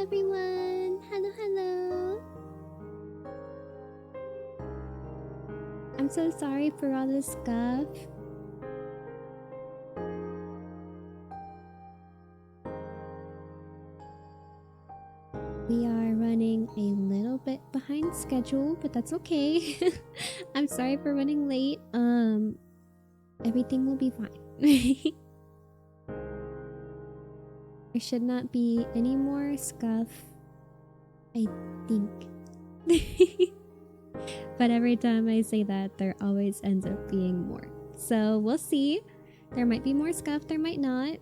everyone! Hello, hello! I'm so sorry for all this stuff. We are running a little bit behind schedule, but that's okay. I'm sorry for running late. Everything will be fine. There should not be any more scuff, I think. But every time I say that, there always ends up being more. So we'll see. There might be more scuff, there might not.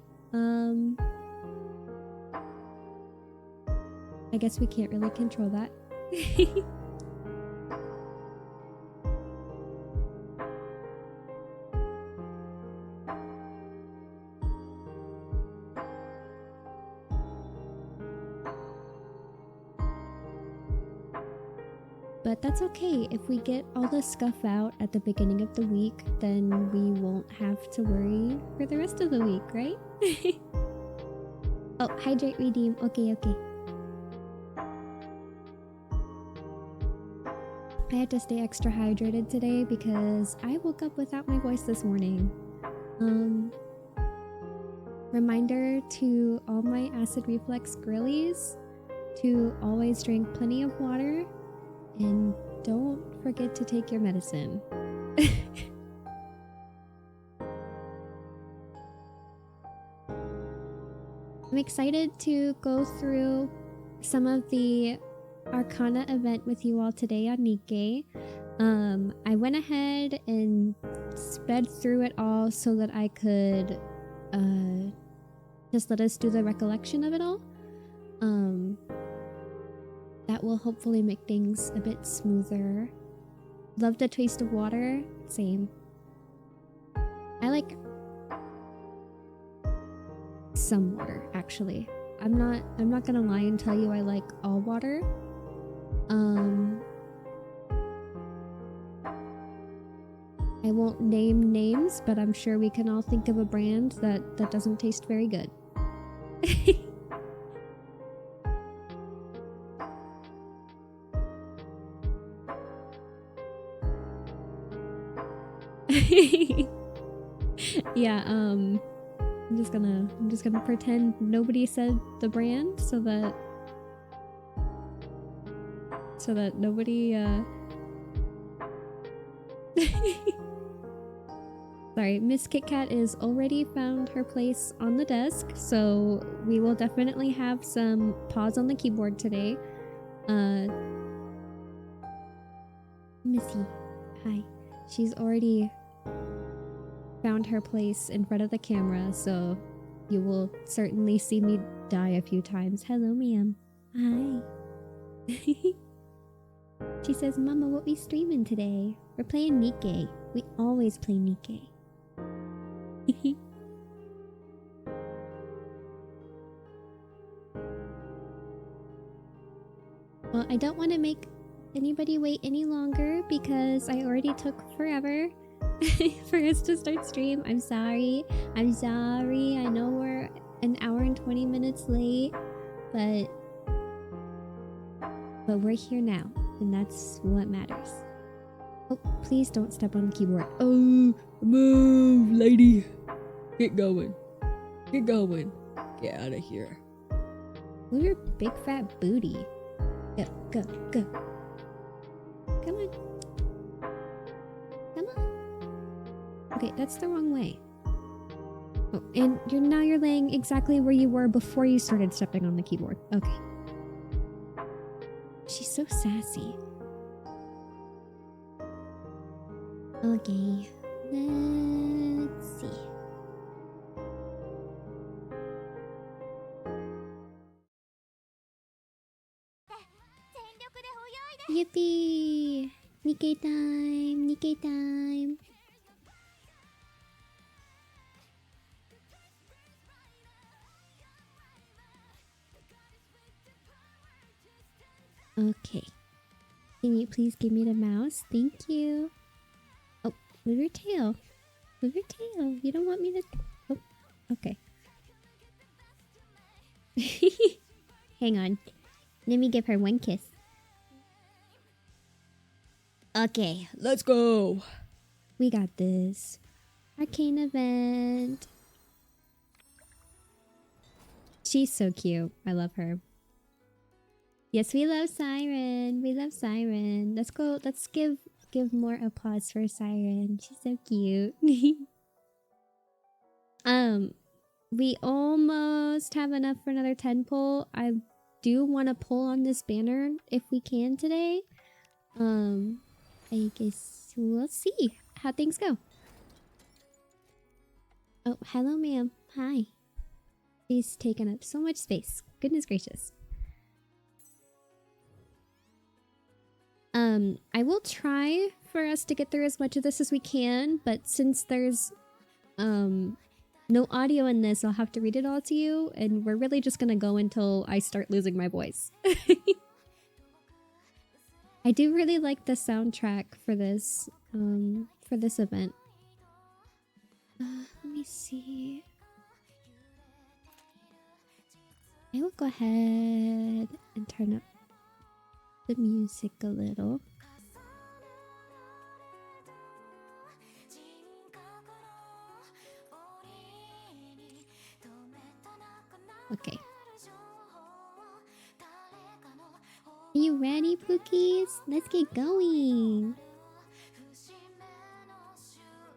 I guess we can't really control that. But that's okay. If we get all the scuff out at the beginning of the week, then we won't have to worry for the rest of the week, right? Oh, hydrate, redeem. Okay, okay. I had to stay extra hydrated today because I woke up without my voice this morning. Reminder to all my acid reflux girlies to always drink plenty of water and don't forget to take your medicine. I'm excited to go through some of the Arcana event with you all today on NIKKE. I went ahead and sped through it all so that I could just let us do the recollection of it all. That will hopefully make things a bit smoother. Love the taste of water. Same. I like some water, actually. I'm not gonna lie and tell you I like all water. I won't name names, but I'm sure we can all think of a brand that doesn't taste very good. Yeah, I'm just gonna pretend nobody said the brand so that nobody Sorry, Miss Kit Kat is already found her place on the desk, so we will definitely have some pause on the keyboard today. Missy, hi. She's already found her place in front of the camera, so you will certainly see me die a few times. Hello, ma'am. Hi. She says, Mama, what we streaming today? We're playing NIKKE. We always play NIKKE. Well, I don't want to make anybody wait any longer because I already took forever for us to start stream. I'm sorry. I'm sorry. I know we're an hour and 20 minutes late, but we're here now, and that's what matters. Oh, please don't step on the keyboard. Oh, move, lady. Get going. Get going. Get out of here. Move your big fat booty. Go, go, go. Come on. Come on. Okay, that's the wrong way. Oh, and now you're laying exactly where you were before you started stepping on the keyboard. Okay. She's so sassy. Okay, let's see. Yippee! NIKKE time! NIKKE time! Okay. Can you please give me the mouse? Thank you. Oh, move your tail. Move your tail. You don't want me to... Oh, okay. Hang on. Let me give her one kiss. Okay, Let's go. we got this. Arcane event. She's so cute. I love her. Yes, we love Siren. We love Siren. Let's go. Let's give more applause for Siren. She's so cute. We almost have enough for another 10 pull. I do want to pull on this banner if we can today. I guess we'll see how things go. Oh, hello, ma'am. Hi. She's taken up so much space. Goodness gracious. I will try for us to get through as much of this as we can, but since there's no audio in this, I'll have to read it all to you, and we're really just gonna go until I start losing my voice. I do really like the soundtrack for this event. Let me see. I will go ahead and turn up the music a little. Okay. Are you ready, Pookies? Let's get going.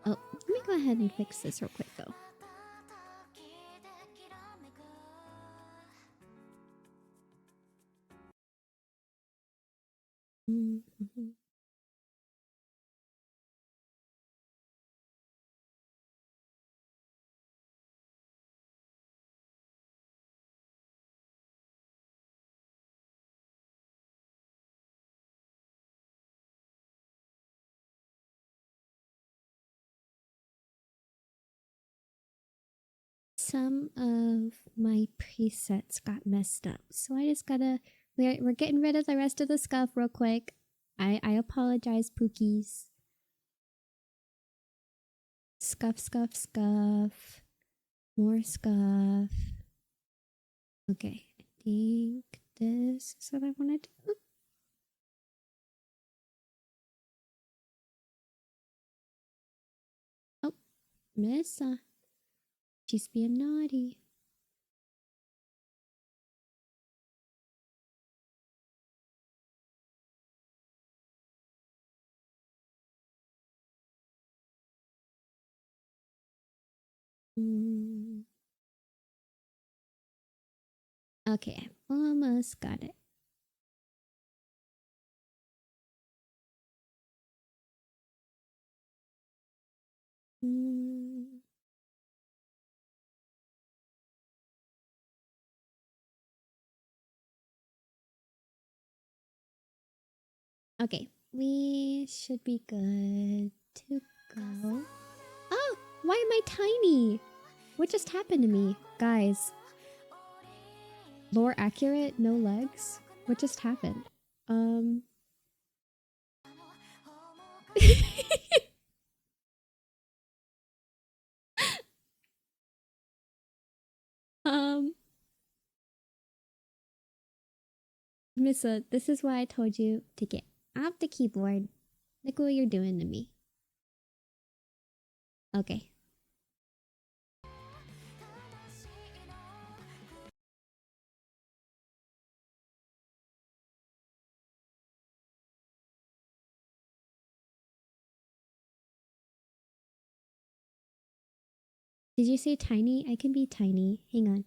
Oh, let me go ahead and fix this real quick though. Mm-hmm. Some of my presets got messed up, so I just gotta. We're getting rid of the rest of the scuff real quick. I apologize, Pookies. Scuff, scuff, scuff. More scuff. Okay, I think this is what I want to do. Oh, Missa. She's being naughty. Okay, almost got it. Okay, we should be good to go. Oh, why am I tiny? What just happened to me? Guys. Lore accurate, no legs? What just happened? Missa, this is why I told you to get off the keyboard. Look what you're doing to me. Okay. Did you say tiny? I can be tiny. Hang on.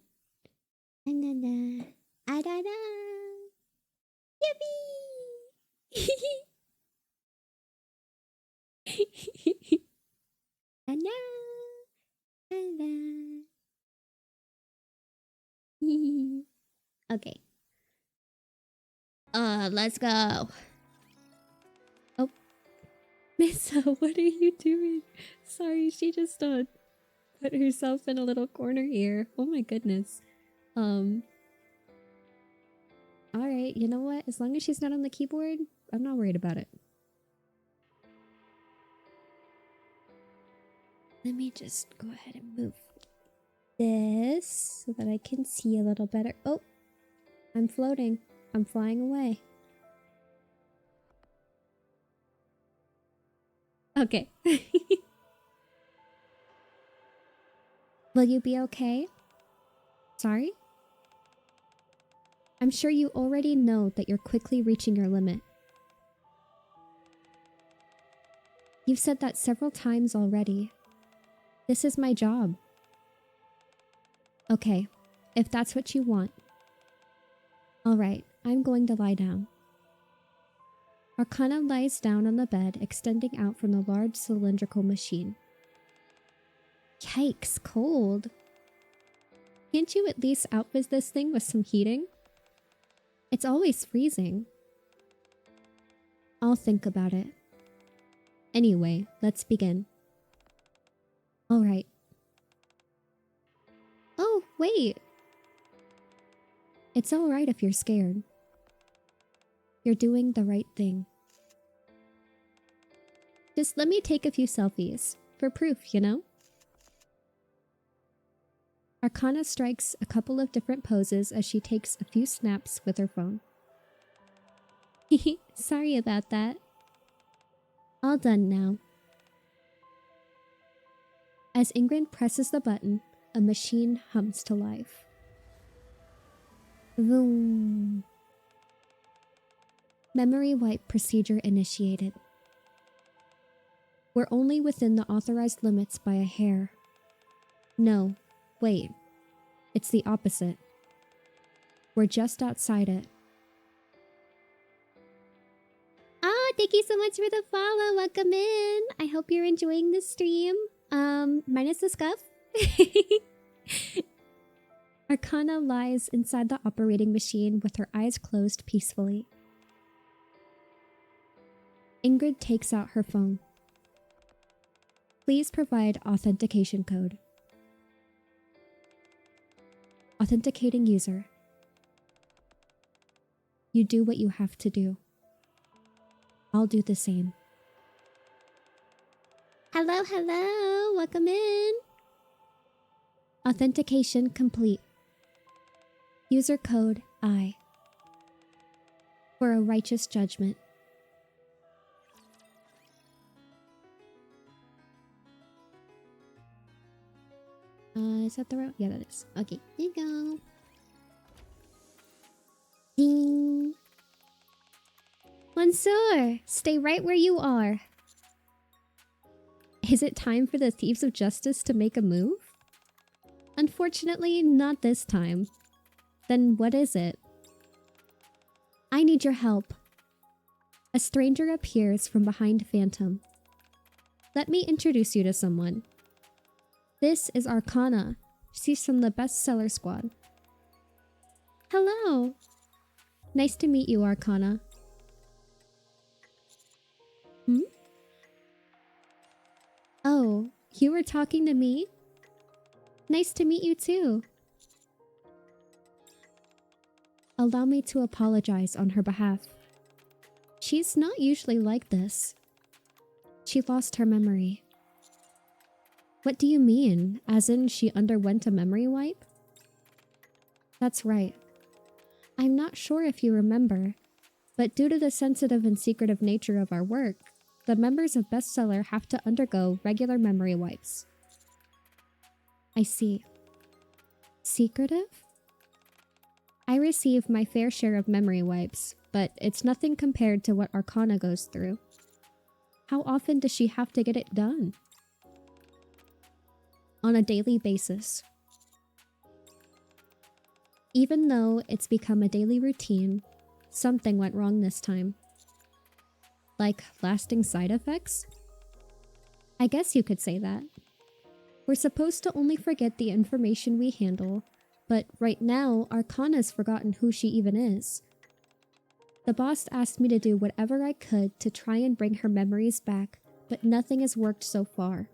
Da-da-da. Ah-da-da. Yippee! Da-da. Da-da. Okay. Let's go. Oh. Missa, what are you doing? Sorry, she just put herself in a little corner here. Oh my goodness. Alright, you know what? As long as she's not on the keyboard, I'm not worried about it. Let me just go ahead and move this so that I can see a little better. Oh, I'm floating. I'm flying away. Okay. Will you be okay? Sorry? I'm sure you already know that you're quickly reaching your limit. You've said that several times already. This is my job. Okay, if that's what you want. Alright, I'm going to lie down. Arcana lies down on the bed, extending out from the large cylindrical machine. Yikes, cold. Can't you at least outfit this thing with some heating? It's always freezing. I'll think about it. Anyway, let's begin. Alright. Oh, wait. It's alright if you're scared. You're doing the right thing. Just let me take a few selfies. For proof, you know? Arcana strikes a couple of different poses as she takes a few snaps with her phone. Sorry about that. All done now. As Ingrid presses the button, a machine hums to life. Vroom. Memory wipe procedure initiated. We're only within the authorized limits by a hair. No, wait. It's the opposite. We're just outside it. Oh, thank you so much for the follow. Welcome in. I hope you're enjoying the stream. Minus the scuff. Arcana lies inside the operating machine with her eyes closed peacefully. Ingrid takes out her phone. Please provide authentication code. Authenticating user. You do what you have to do. I'll do the same. Hello, hello. Welcome in. Authentication complete. User code I. For a righteous judgment. Is that the route? Yeah, that is. Okay, here you go. Ding. Monsieur, stay right where you are. Is it time for the Thieves of Justice to make a move? Unfortunately, not this time. Then what is it? I need your help. A stranger appears from behind Phantom. Let me introduce you to someone. This is Arcana. She's from the bestseller squad. Hello. Nice to meet you, Arcana. Oh, you were talking to me? Nice to meet you too. Allow me to apologize on her behalf. She's not usually like this. She lost her memory. What do you mean? As in she underwent a memory wipe? That's right. I'm not sure if you remember, but due to the sensitive and secretive nature of our work, the members of Bestseller have to undergo regular memory wipes. I see. Secretive? I receive my fair share of memory wipes, but it's nothing compared to what Arcana goes through. How often does she have to get it done? On a daily basis. Even though it's become a daily routine, something went wrong this time. Like lasting side effects? I guess you could say that. We're supposed to only forget the information we handle, but right now, Arcana's forgotten who she even is. The boss asked me to do whatever I could to try and bring her memories back, but nothing has worked so far.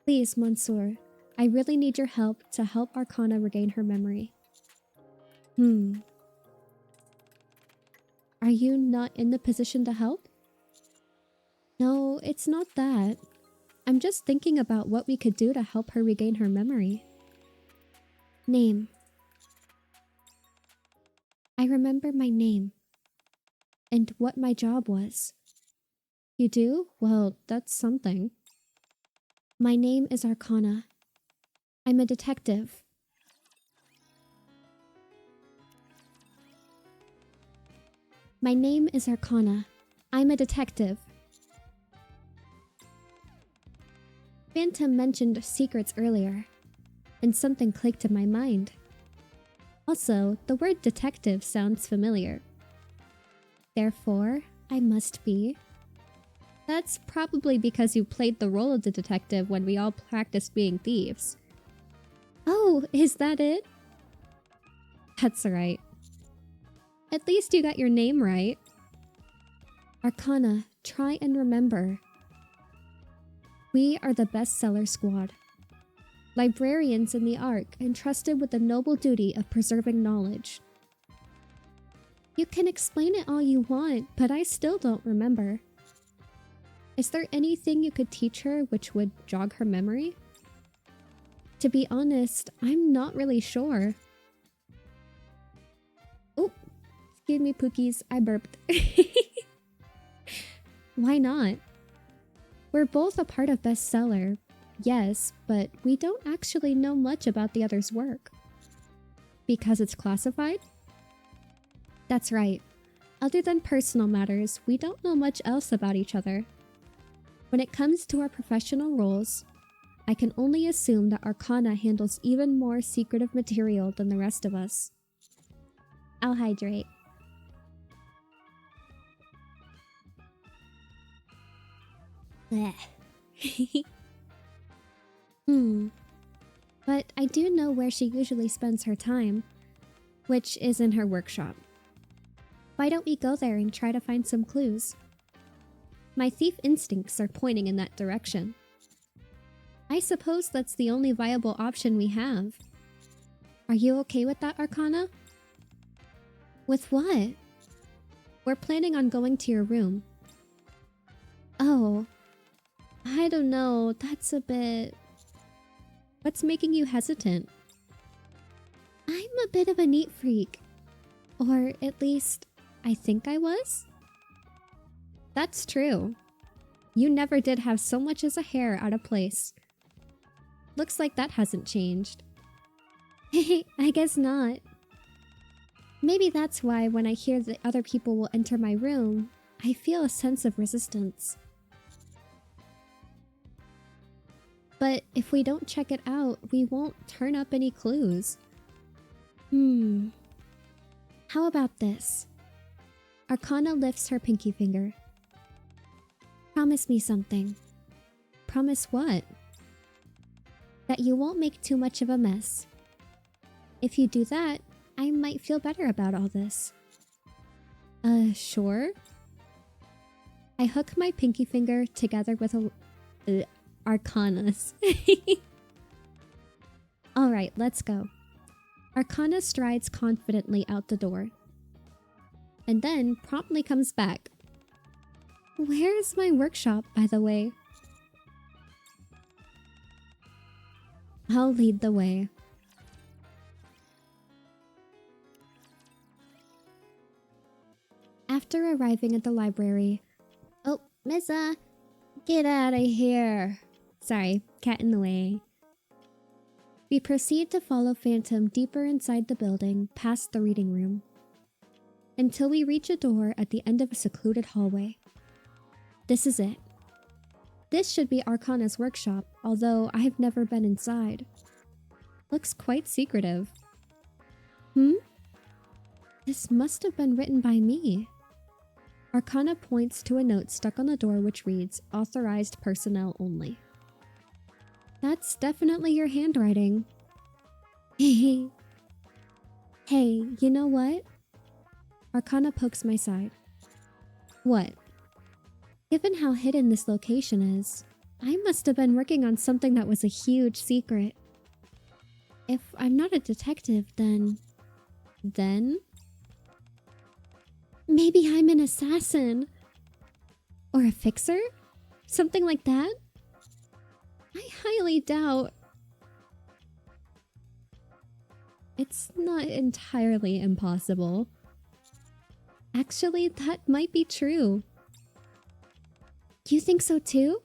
Please, Monsieur, I really need your help to help Arcana regain her memory. Are you not in the position to help? No, it's not that. I'm just thinking about what we could do to help her regain her memory. Name. I remember my name and what my job was. You do? Well, that's something. My name is Arcana. I'm a detective. My name is Arcana. I'm a detective. Phantom mentioned secrets earlier, and something clicked in my mind. Also, the word detective sounds familiar. Therefore, I must be. That's probably because you played the role of the detective when we all practiced being thieves. Oh, is that it? That's right. At least you got your name right. Arcana, try and remember. We are the bestseller squad. Librarians in the Ark entrusted with the noble duty of preserving knowledge. You can explain it all you want, but I still don't remember. Is there anything you could teach her which would jog her memory? To be honest, I'm not really sure. Oh, excuse me, Pookies, I burped. Why not? We're both a part of bestseller, yes, but we don't actually know much about the other's work. Because it's classified? That's right. Other than personal matters, we don't know much else about each other. When it comes to our professional roles, I can only assume that Arcana handles even more secretive material than the rest of us. I'll hydrate. Blech. But I do know where she usually spends her time, which is in her workshop. Why don't we go there and try to find some clues? My thief instincts are pointing in that direction. I suppose that's the only viable option we have. Are you okay with that, Arcana? With what? We're planning on going to your room. Oh, I don't know, that's a bit... What's making you hesitant? I'm a bit of a neat freak. Or at least, I think I was? That's true. You never did have so much as a hair out of place. Looks like that hasn't changed. I guess not. Maybe that's why when I hear that other people will enter my room, I feel a sense of resistance. But if we don't check it out, we won't turn up any clues. How about this? Arcana lifts her pinky finger. Promise me something. Promise what? That you won't make too much of a mess. If you do that, I might feel better about all this. Sure? I hook my pinky finger together with a... Arcana's. Alright, let's go. Arcana strides confidently out the door. And then promptly comes back. Where's my workshop, by the way? I'll lead the way. After arriving at the library... Oh, Missa! Get out of here! Sorry, cat in the way. We proceed to follow Phantom deeper inside the building, past the reading room, until we reach a door at the end of a secluded hallway. This is it. This should be Arcana's workshop, although I've never been inside. Looks quite secretive. This must have been written by me. Arcana points to a note stuck on the door which reads, "Authorized personnel only." That's definitely your handwriting. Hey, you know what? Arcana pokes my side. What? Given how hidden this location is, I must have been working on something that was a huge secret. If I'm not a detective, then... Maybe I'm an assassin. Or a fixer? Something like that? I highly doubt. It's not entirely impossible. Actually, that might be true. You think so too?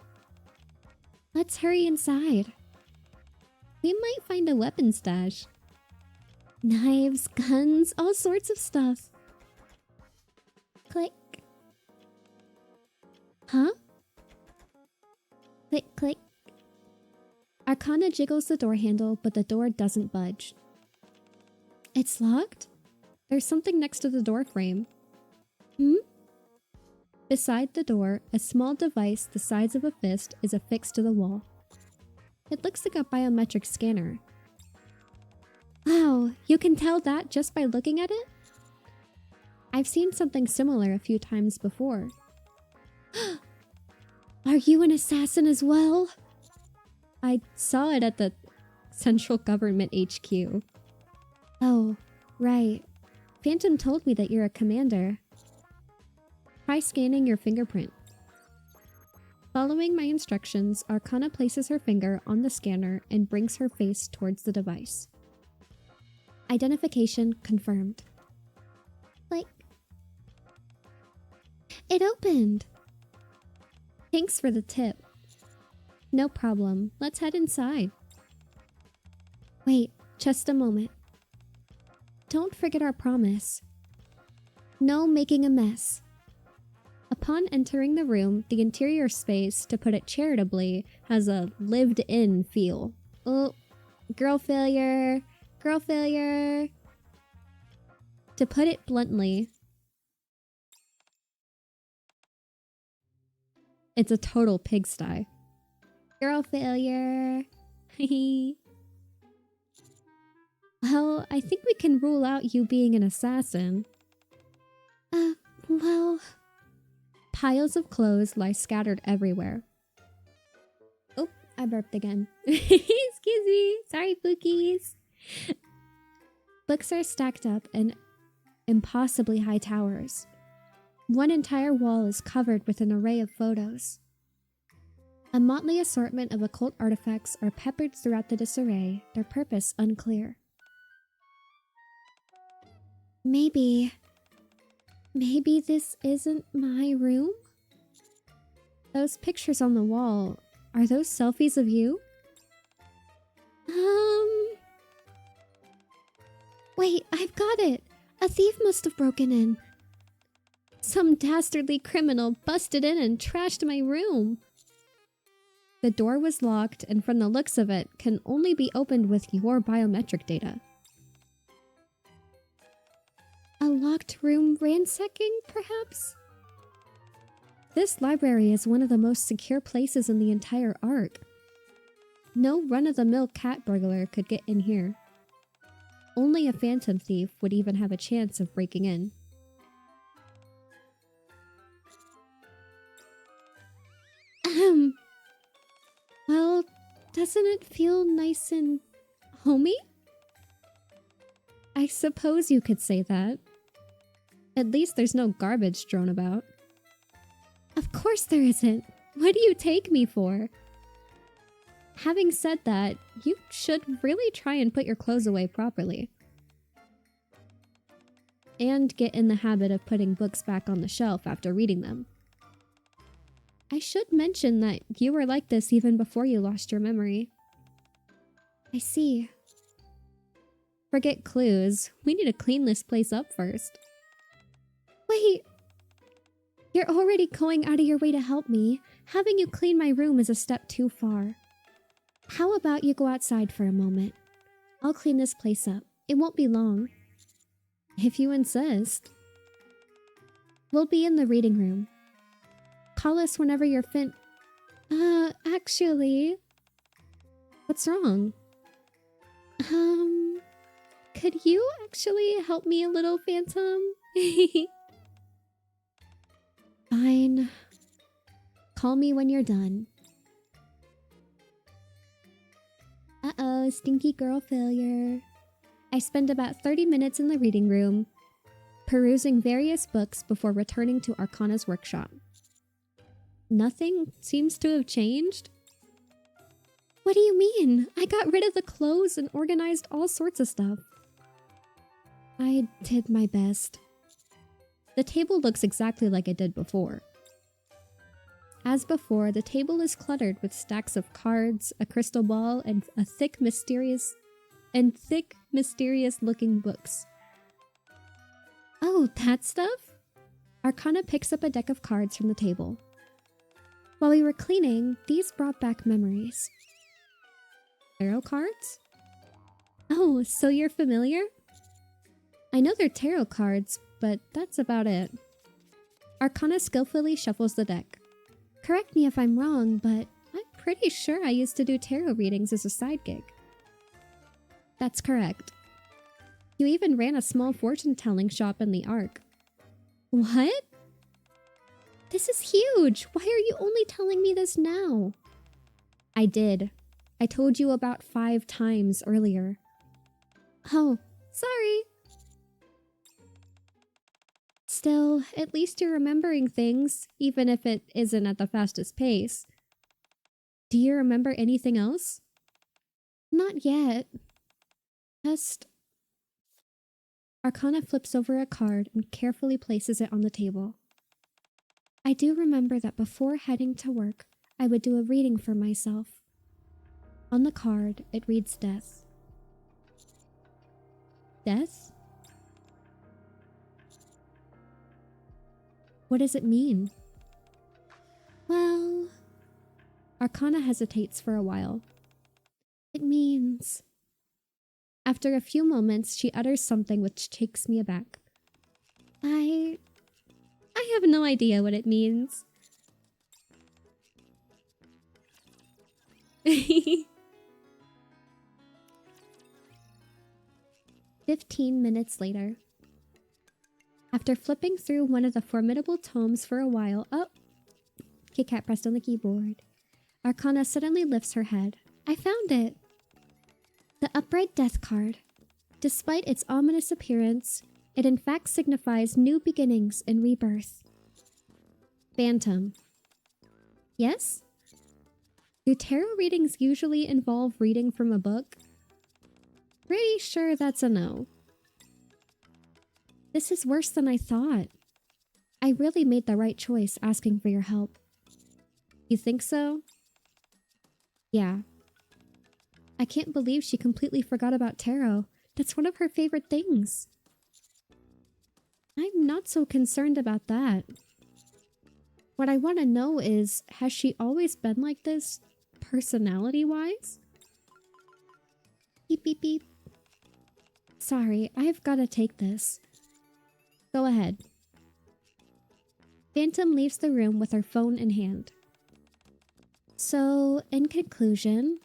Let's hurry inside. We might find a weapon stash. Knives, guns, all sorts of stuff. Click. Huh? Click, click. Arcana jiggles the door handle, but the door doesn't budge. It's locked? There's something next to the door frame. Beside the door, a small device the size of a fist is affixed to the wall. It looks like a biometric scanner. Wow, you can tell that just by looking at it? I've seen something similar a few times before. Are you an assassin as well? I saw it at the Central Government HQ. Oh, right. Phantom told me that you're a commander. Try scanning your fingerprint. Following my instructions, Arcana places her finger on the scanner and brings her face towards the device. Identification confirmed. Like... It opened! Thanks for the tip. No problem. Let's head inside. Wait, just a moment. Don't forget our promise. No making a mess. Upon entering the room, the interior space, to put it charitably, has a lived-in feel. Oh, girl failure. Girl failure. To put it bluntly, it's a total pigsty. Girl failure. Well, I think we can rule out you being an assassin. Well... Piles of clothes lie scattered everywhere. Oh, I burped again. Excuse me. Sorry, Bookies. Books are stacked up in impossibly high towers. One entire wall is covered with an array of photos. A motley assortment of occult artifacts are peppered throughout the disarray, their purpose unclear. Maybe this isn't my room? Those pictures on the wall, are those selfies of you? Wait, I've got it! A thief must have broken in. Some dastardly criminal busted in and trashed my room. The door was locked, and from the looks of it, can only be opened with your biometric data. A locked room ransacking, perhaps? This library is one of the most secure places in the entire Ark. No run-of-the-mill cat burglar could get in here. Only a phantom thief would even have a chance of breaking in. Well, doesn't it feel nice and homey? I suppose you could say that. At least there's no garbage strewn about. Of course there isn't. What do you take me for? Having said that, you should really try and put your clothes away properly. And get in the habit of putting books back on the shelf after reading them. I should mention that you were like this even before you lost your memory. I see. Forget clues. We need to clean this place up first. Wait! You're already going out of your way to help me. Having you clean my room is a step too far. How about you go outside for a moment? I'll clean this place up. It won't be long. If you insist. We'll be in the reading room. Call us whenever you're actually... What's wrong? Could you actually help me a little, Phantom? Fine. Call me when you're done. Uh-oh, stinky girl failure. I spend about 30 minutes in the reading room, perusing various books before returning to Arcana's workshop. Nothing seems to have changed. What do you mean? I got rid of the clothes and organized all sorts of stuff. I did my best. The table looks exactly like it did before. As before, the table is cluttered with stacks of cards, a crystal ball, and thick, mysterious looking books. Oh, that stuff? Arcana picks up a deck of cards from the table. While we were cleaning, these brought back memories. Tarot cards? Oh, so you're familiar? I know they're tarot cards, but that's about it. Arcana skillfully shuffles the deck. Correct me if I'm wrong, but I'm pretty sure I used to do tarot readings as a side gig. That's correct. You even ran a small fortune-telling shop in the Ark. What? This is huge! Why are you only telling me this now? I did. I told you about 5 times earlier. Oh, sorry. Still, at least you're remembering things, even if it isn't at the fastest pace. Do you remember anything else? Not yet. Just... Arcana flips over a card and carefully places it on the table. I do remember that before heading to work, I would do a reading for myself. On the card, it reads death. Death? What does it mean? Well... Arcana hesitates for a while. It means... After a few moments, she utters something which takes me aback. I have no idea what it means. 15 minutes later. After flipping through one of the formidable tomes for a while, Kit Kat pressed on the keyboard. Arcana suddenly lifts her head. I found it! The upright death card. Despite its ominous appearance, it in fact signifies new beginnings and rebirth. Phantom. Yes? Do tarot readings usually involve reading from a book? Pretty sure that's a no. This is worse than I thought. I really made the right choice asking for your help. You think so? Yeah. I can't believe she completely forgot about tarot. That's one of her favorite things. I'm not so concerned about that. What I want to know is, has she always been like this, personality-wise? Beep, beep, beep. Sorry, I've got to take this. Go ahead. Phantom leaves the room with her phone in hand. So, in conclusion,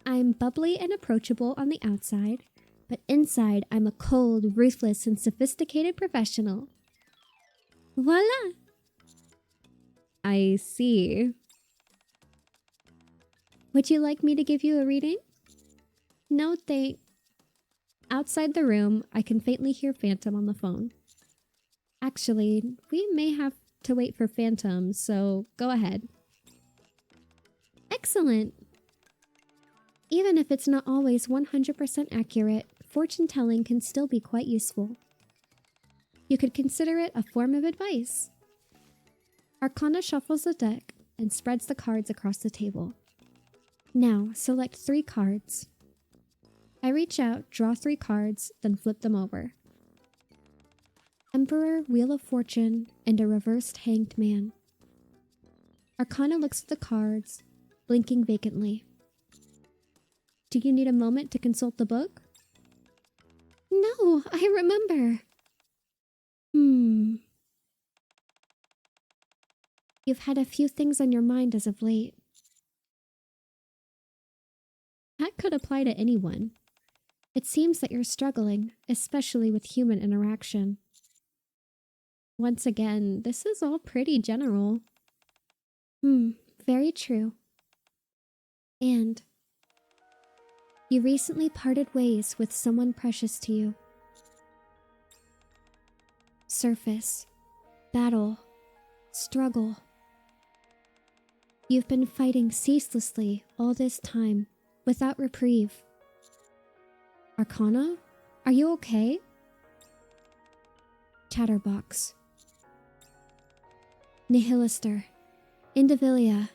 I'm bubbly and approachable on the outside, but inside I'm a cold, ruthless, and sophisticated professional. Voila! I see. Would you like me to give you a reading? No, Outside the room, I can faintly hear Phantom on the phone. Actually, we may have to wait for Phantom, so go ahead. Excellent! Even if it's not always 100% accurate, fortune-telling can still be quite useful. You could consider it a form of advice. Arcana shuffles the deck and spreads the cards across the table. Now, select 3 cards. I reach out, draw 3 cards, then flip them over. Emperor, Wheel of Fortune, and a reversed Hanged Man. Arcana looks at the cards, blinking vacantly. Do you need a moment to consult the book? No, I remember. You've had a few things on your mind as of late. That could apply to anyone. It seems that you're struggling, especially with human interaction. Once again, this is all pretty general. Very true. And you recently parted ways with someone precious to you. Surface, battle, struggle. You've been fighting ceaselessly all this time, without reprieve. Arcana, are you okay? Chatterbox, Nihilister, Indivilia,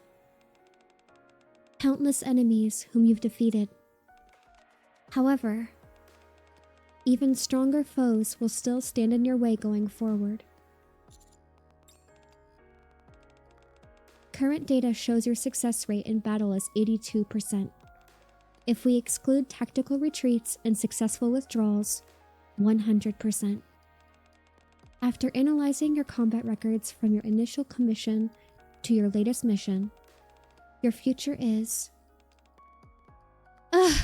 countless enemies whom you've defeated. However, even stronger foes will still stand in your way going forward. Current data shows your success rate in battle as 82%. If we exclude tactical retreats and successful withdrawals, 100%. After analyzing your combat records from your initial commission to your latest mission, your future is... Ugh!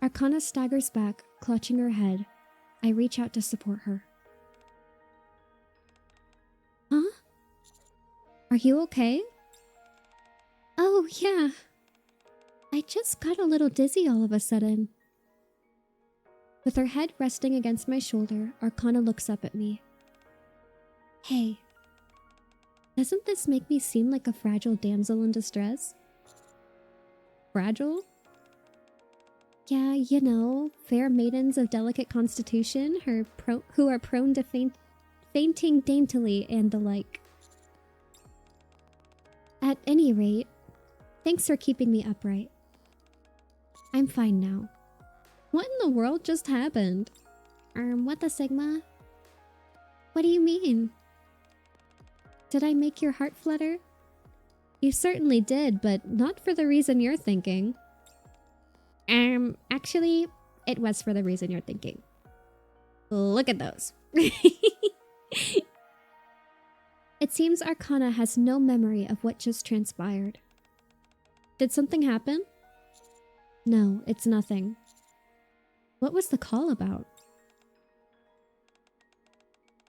Arcana staggers back, clutching her head. I reach out to support her. Huh? Are you okay? Oh, yeah. I just got a little dizzy all of a sudden. With her head resting against my shoulder, Arcana looks up at me. Hey, doesn't this make me seem like a fragile damsel in distress? Fragile? Yeah, you know, fair maidens of delicate constitution who are prone to fainting daintily and the like. At any rate, thanks for keeping me upright. I'm fine now. What in the world just happened? What the Sigma? What do you mean? Did I make your heart flutter? You certainly did, but not for the reason you're thinking. Actually, it was for the reason you're thinking. Look at those. It seems Arcana has no memory of what just transpired. Did something happen? No, it's nothing. What was the call about?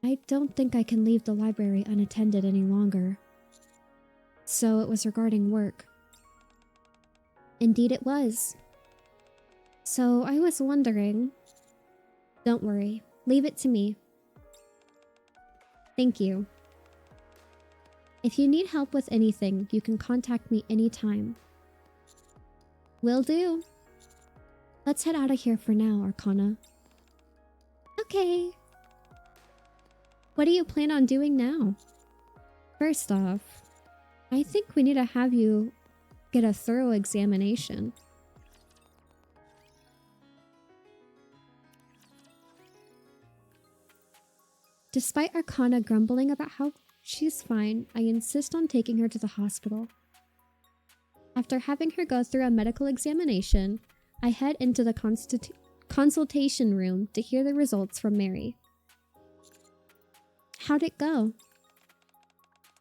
I don't think I can leave the library unattended any longer. So it was regarding work. Indeed it was. So I was wondering... Don't worry, leave it to me. Thank you. If you need help with anything, you can contact me anytime. Will do. Let's head out of here for now, Arcana. Okay. What do you plan on doing now? First off, I think we need to have you get a thorough examination. Despite Arcana grumbling about how she's fine, I insist on taking her to the hospital. After having her go through a medical examination, I head into the consultation room to hear the results from Mary. How'd it go?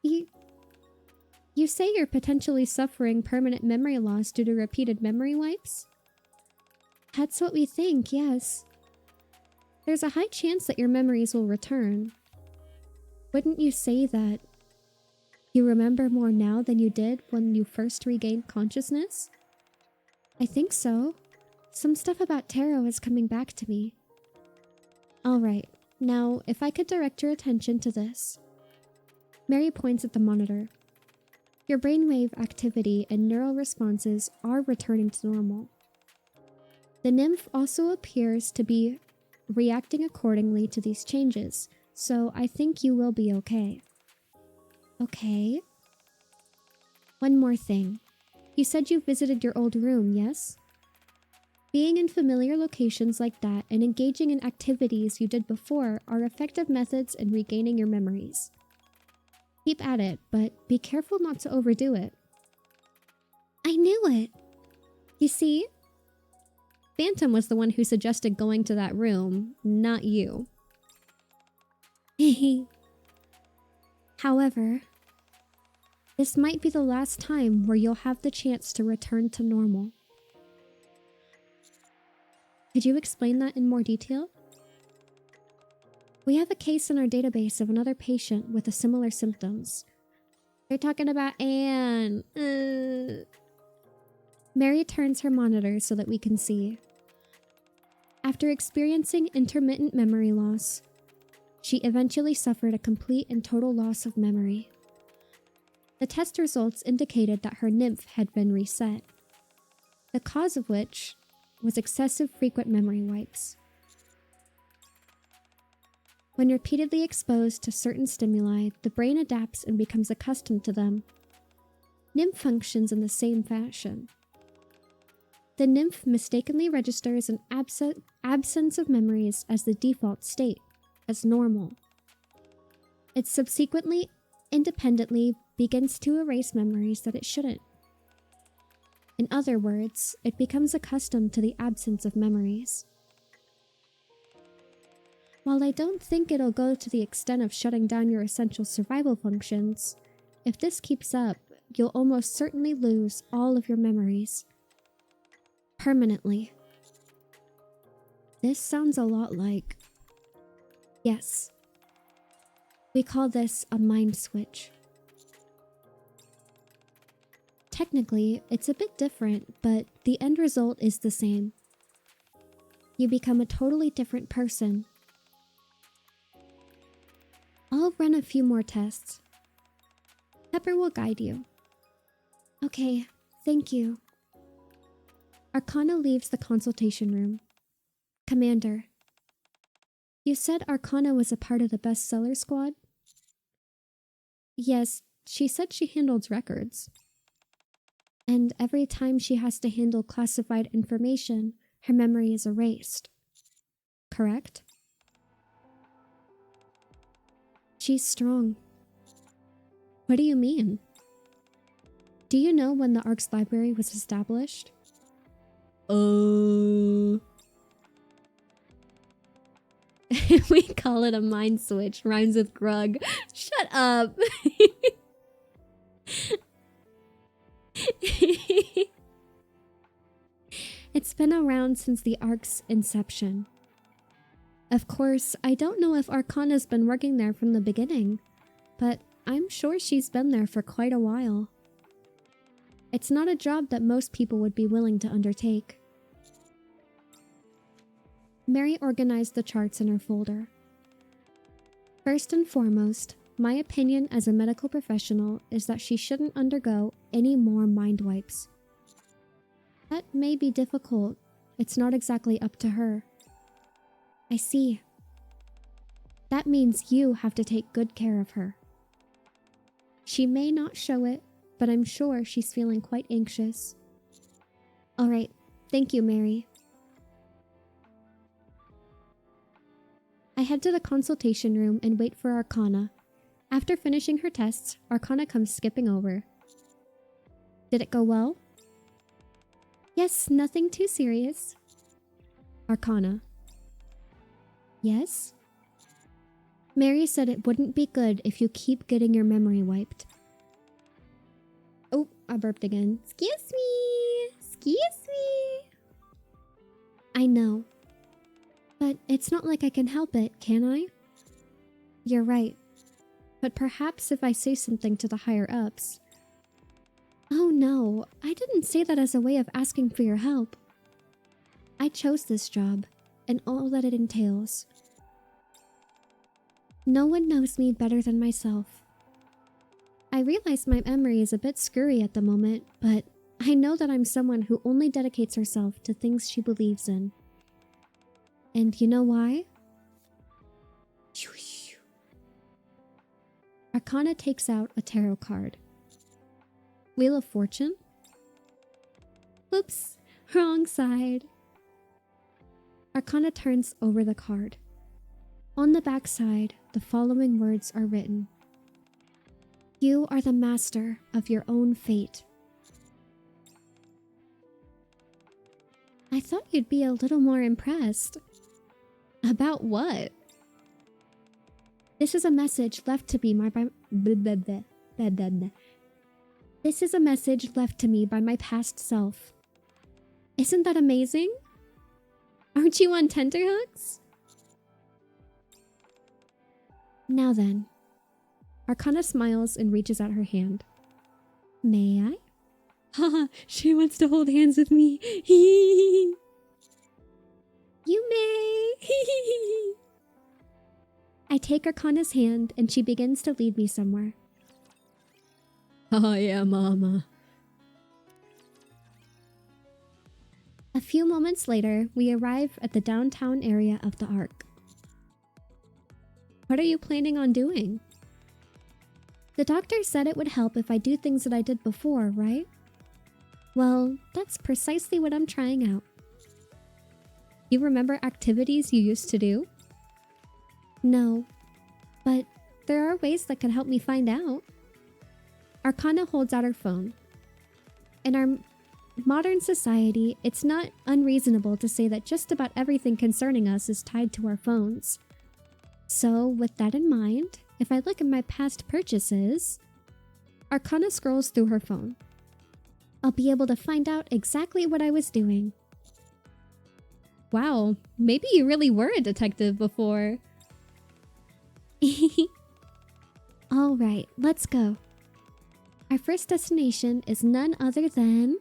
You say you're potentially suffering permanent memory loss due to repeated memory wipes? That's what we think, yes. There's a high chance that your memories will return. Wouldn't you say that you remember more now than you did when you first regained consciousness? I think so. Some stuff about tarot is coming back to me. Alright, now if I could direct your attention to this. Mary points at the monitor. Your brainwave activity and neural responses are returning to normal. The nymph also appears to be reacting accordingly to these changes, so I think you will be okay. Okay. One more thing. You said you visited your old room, yes? Being in familiar locations like that and engaging in activities you did before are effective methods in regaining your memories. Keep at it, but be careful not to overdo it. I knew it! You see? Phantom was the one who suggested going to that room, not you. However, this might be the last time where you'll have the chance to return to normal. Could you explain that in more detail? We have a case in our database of another patient with similar symptoms. You're talking about Anne. Mary turns her monitor so that we can see. After experiencing intermittent memory loss, she eventually suffered a complete and total loss of memory. The test results indicated that her nymph had been reset, the cause of which was excessive frequent memory wipes. When repeatedly exposed to certain stimuli, the brain adapts and becomes accustomed to them. Nymph functions in the same fashion. The nymph mistakenly registers an absence of memories as the default state, as normal. It subsequently, independently, begins to erase memories that it shouldn't. In other words, it becomes accustomed to the absence of memories. While I don't think it'll go to the extent of shutting down your essential survival functions, if this keeps up, you'll almost certainly lose all of your memories. Permanently. This sounds a lot like... Yes. We call this a mind switch. Technically, it's a bit different, but the end result is the same. You become a totally different person. I'll run a few more tests. Pepper will guide you. Okay, thank you. Arcana leaves the consultation room. Commander, you said Arcana was a part of the bestseller squad? Yes, she said she handles records. And every time she has to handle classified information, her memory is erased. Correct? She's strong. What do you mean? Do you know when the Ark's library was established? We call it a mind switch. Rhymes with grug. Shut up. It's been around since the Ark's inception. Of course, I don't know if Arcana's been working there from the beginning, but I'm sure she's been there for quite a while. It's not a job that most people would be willing to undertake. Mary organized the charts in her folder. First and foremost, my opinion as a medical professional is that she shouldn't undergo any more mind wipes. That may be difficult. It's not exactly up to her. I see. That means you have to take good care of her. She may not show it, but I'm sure she's feeling quite anxious. All right, thank you, Mary. I head to the consultation room and wait for Arcana. After finishing her tests, Arcana comes skipping over. Did it go well? Yes, nothing too serious. Arcana. Yes? Mary said it wouldn't be good if you keep getting your memory wiped. Oh, I burped again. Excuse me! Excuse me! I know. But it's not like I can help it, can I? You're right. But perhaps if I say something to the higher-ups... Oh no, I didn't say that as a way of asking for your help. I chose this job, and all that it entails. No one knows me better than myself. I realize my memory is a bit screwy at the moment, but I know that I'm someone who only dedicates herself to things she believes in. And you know why? Arcana takes out a tarot card. Wheel of Fortune? Whoops, wrong side. Arcana turns over the card. On the back side, the following words are written. You are the master of your own fate. I thought you'd be a little more impressed. About what? This is a message left to me This is a message left to me by my past self. Isn't that amazing? Aren't you on tenterhooks? Now then. Arcana smiles and reaches out her hand. May I? Haha, she wants to hold hands with me. You may. I take Arcana's hand and she begins to lead me somewhere. Oh yeah, mama. A few moments later, we arrive at the downtown area of the Ark. What are you planning on doing? The doctor said it would help if I do things that I did before, right? Well, that's precisely what I'm trying out. You remember activities you used to do? No, but there are ways that could help me find out. Arcana holds out her phone. In our modern society, it's not unreasonable to say that just about everything concerning us is tied to our phones. So, with that in mind, if I look at my past purchases, Arcana scrolls through her phone. I'll be able to find out exactly what I was doing. Wow, maybe you really were a detective before. Alright, let's go. Our first destination is none other than...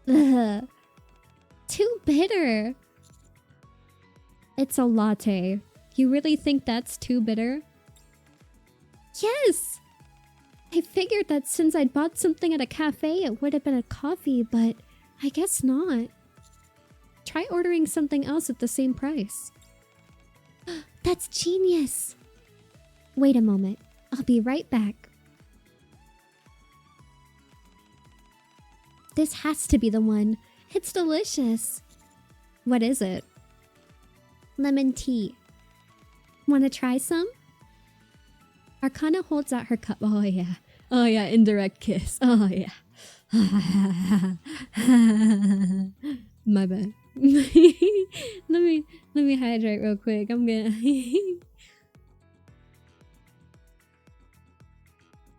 Ugh. Too bitter. It's a latte. You really think that's too bitter? Yes! I figured that since I'd bought something at a cafe, it would have been a coffee, but I guess not. Try ordering something else at the same price. That's genius! Wait a moment. I'll be right back. This has to be the one. It's delicious. What is it? Lemon tea. Want to try some? Arcana holds out her cup. Oh yeah. Oh yeah, indirect kiss. Oh yeah. My bad. let me hydrate real quick. I'm gonna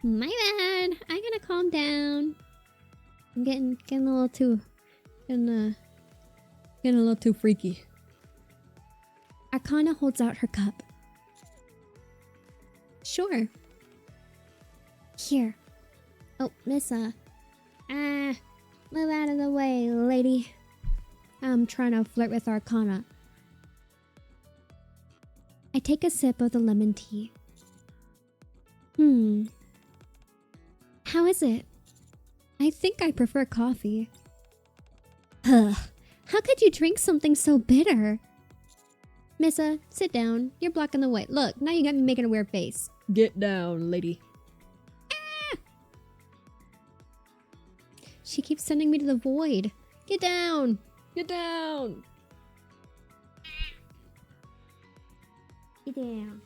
My bad. I gotta calm down. I'm getting a little too getting a little too freaky. Arcana holds out her cup. Sure. Here. Oh, Missa. Move out of the way, lady. I'm trying to flirt with Arcana. I take a sip of the lemon tea. How is it? I think I prefer coffee. Ugh. How could you drink something so bitter? Missa, sit down. You're blocking the way. Look, now you got me making a weird face. Get down, lady. Ah! She keeps sending me to the void. Get down! Get down! Get down.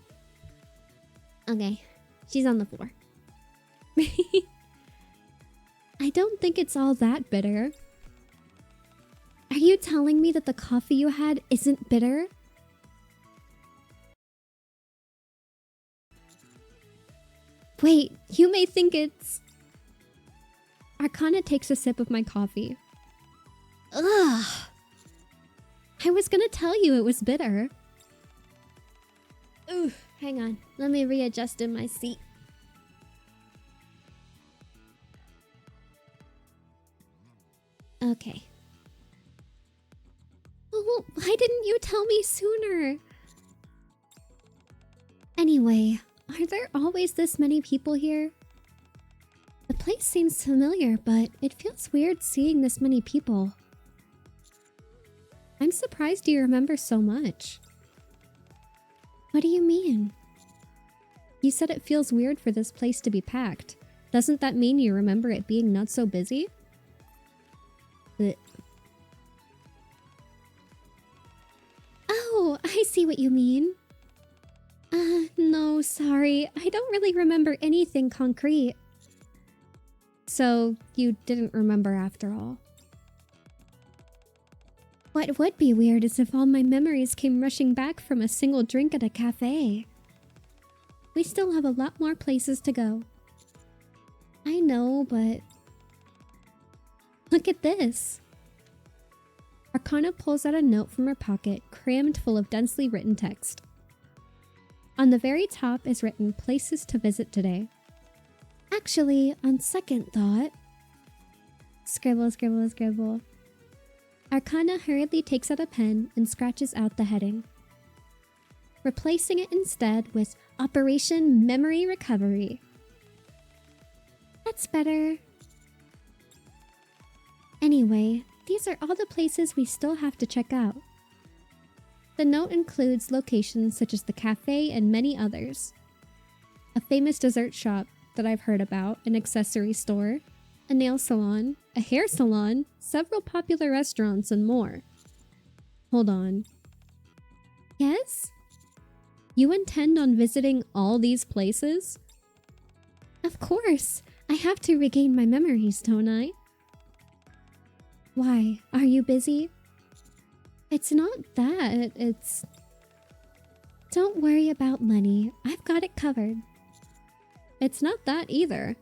Okay, she's on the floor. I don't think it's all that bitter. Are you telling me that the coffee you had isn't bitter? Wait, you may think it's... Arcana takes a sip of my coffee. Ugh. I was gonna tell you it was bitter. Ooh, hang on. Let me readjust in my seat. Okay. Oh, why didn't you tell me sooner? Anyway, are there always this many people here? The place seems familiar, but it feels weird seeing this many people. I'm surprised you remember so much. What do you mean? You said it feels weird for this place to be packed. Doesn't that mean you remember it being not so busy? Blech. Oh, I see what you mean. No, sorry. I don't really remember anything concrete. So, you didn't remember after all. What would be weird is if all my memories came rushing back from a single drink at a cafe. We still have a lot more places to go. I know, but... Look at this! Arcana pulls out a note from her pocket, crammed full of densely written text. On the very top is written, places to visit today. Actually, on second thought... Scribble, scribble, scribble. Arcana hurriedly takes out a pen and scratches out the heading, replacing it instead with Operation Memory Recovery. That's better. Anyway, these are all the places we still have to check out. The note includes locations such as the cafe and many others. A famous dessert shop that I've heard about, an accessory store, a nail salon, a hair salon, several popular restaurants, and more. Hold on. Yes? You intend on visiting all these places? Of course. I have to regain my memories, don't I? Why? Are you busy? It's not that. It's... Don't worry about money. I've got it covered. It's not that either.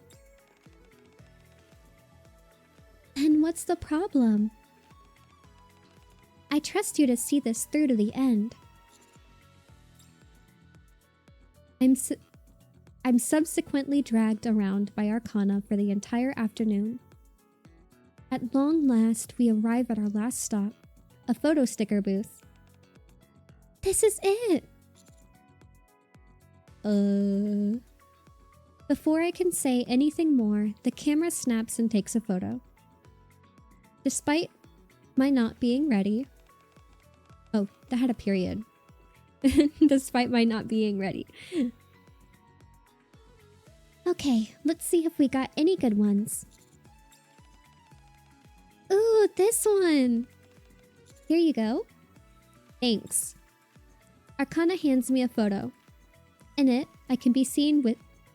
Then what's the problem? I trust you to see this through to the end. I'm subsequently dragged around by Arcana for the entire afternoon. At long last, we arrive at our last stop, a photo sticker booth. This is it! Before I can say anything more, the camera snaps and takes a photo. Despite my not being ready... Oh, that had a period. Despite my not being ready. Okay, let's see if we got any good ones. Ooh, this one! Here you go. Thanks. Arcana hands me a photo. In it, I can be seen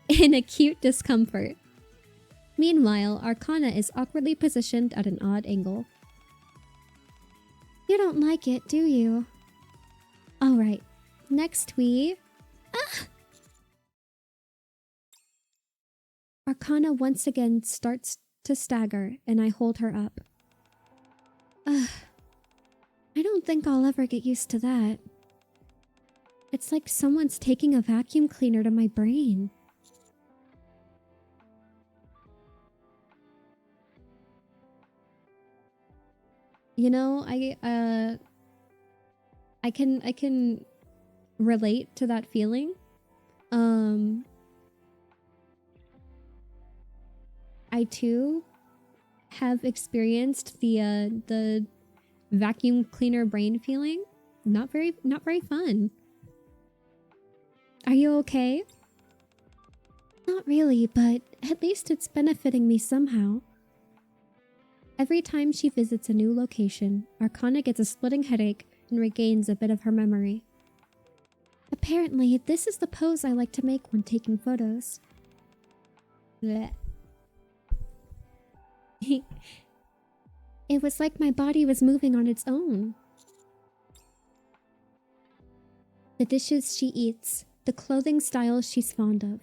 in acute discomfort. Meanwhile, Arcana is awkwardly positioned at an odd angle. You don't like it, do you? Alright, next we... Ah! Arcana once again starts to stagger, and I hold her up. Ugh. I don't think I'll ever get used to that. It's like someone's taking a vacuum cleaner to my brain. You know, I can relate to that feeling. I too have experienced the vacuum cleaner brain feeling. Not very fun. Are you okay? Not really, but at least it's benefiting me somehow. Every time she visits a new location, Arcana gets a splitting headache and regains a bit of her memory. Apparently, this is the pose I like to make when taking photos. Blech. It was like my body was moving on its own. The dishes she eats, the clothing styles she's fond of,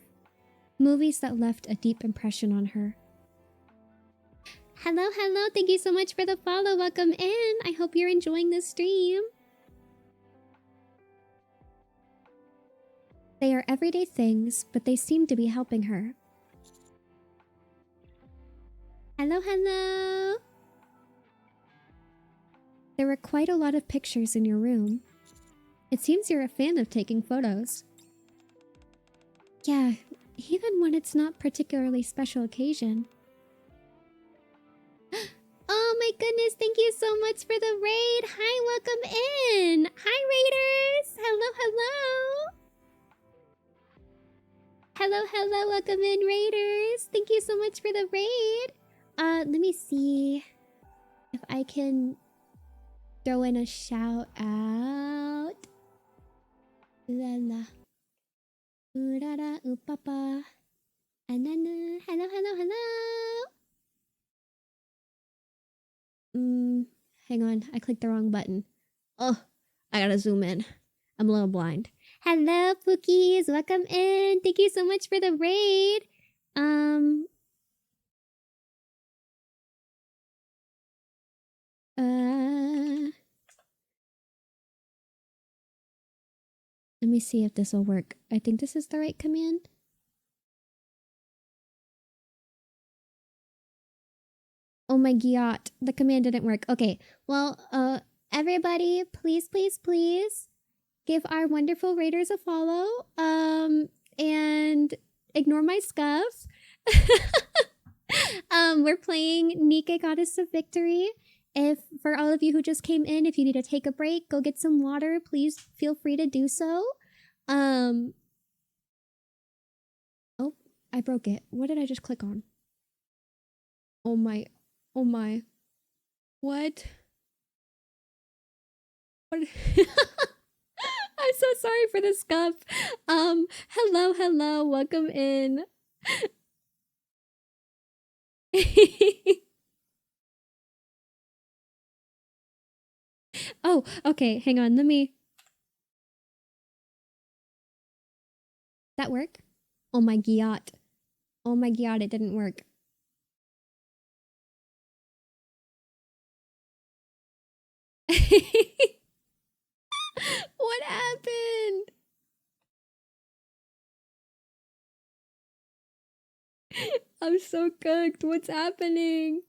movies that left a deep impression on her. Hello, hello, thank you so much for the follow. Welcome in. I hope you're enjoying this stream. They are everyday things, but they seem to be helping her. Hello, hello. There were quite a lot of pictures in your room. It seems you're a fan of taking photos. Yeah, even when it's not particularly special occasion. Oh my goodness, thank you so much for the raid. Hi, welcome in. Hi, raiders. Hello, hello. Hello, hello, welcome in, raiders. Thank you so much for the raid. Let me see if I can throw in a shout out. La la. Urara upapa. Anana. Hello, hello, hello. Hang on. I clicked the wrong button. Oh, I gotta zoom in. I'm a little blind. Hello, Pookies. Welcome in. Thank you so much for the raid. Let me see if this will work. I think this is the right command. Oh my god, the command didn't work. Okay, well, everybody, please, please, please give our wonderful raiders a follow. And ignore my scuffs. We're playing NIKKE Goddess of Victory, If for all of you who just came in, if you need to take a break, go get some water, please feel free to do so. Oh, I broke it. What did I just click on? Oh my. Oh my. What? What? I'm so sorry for the scuff. Hello, welcome in. Oh, okay, hang on, let me... That work? Oh my god. Oh my god, it didn't work. What happened? I'm so cooked. What's happening?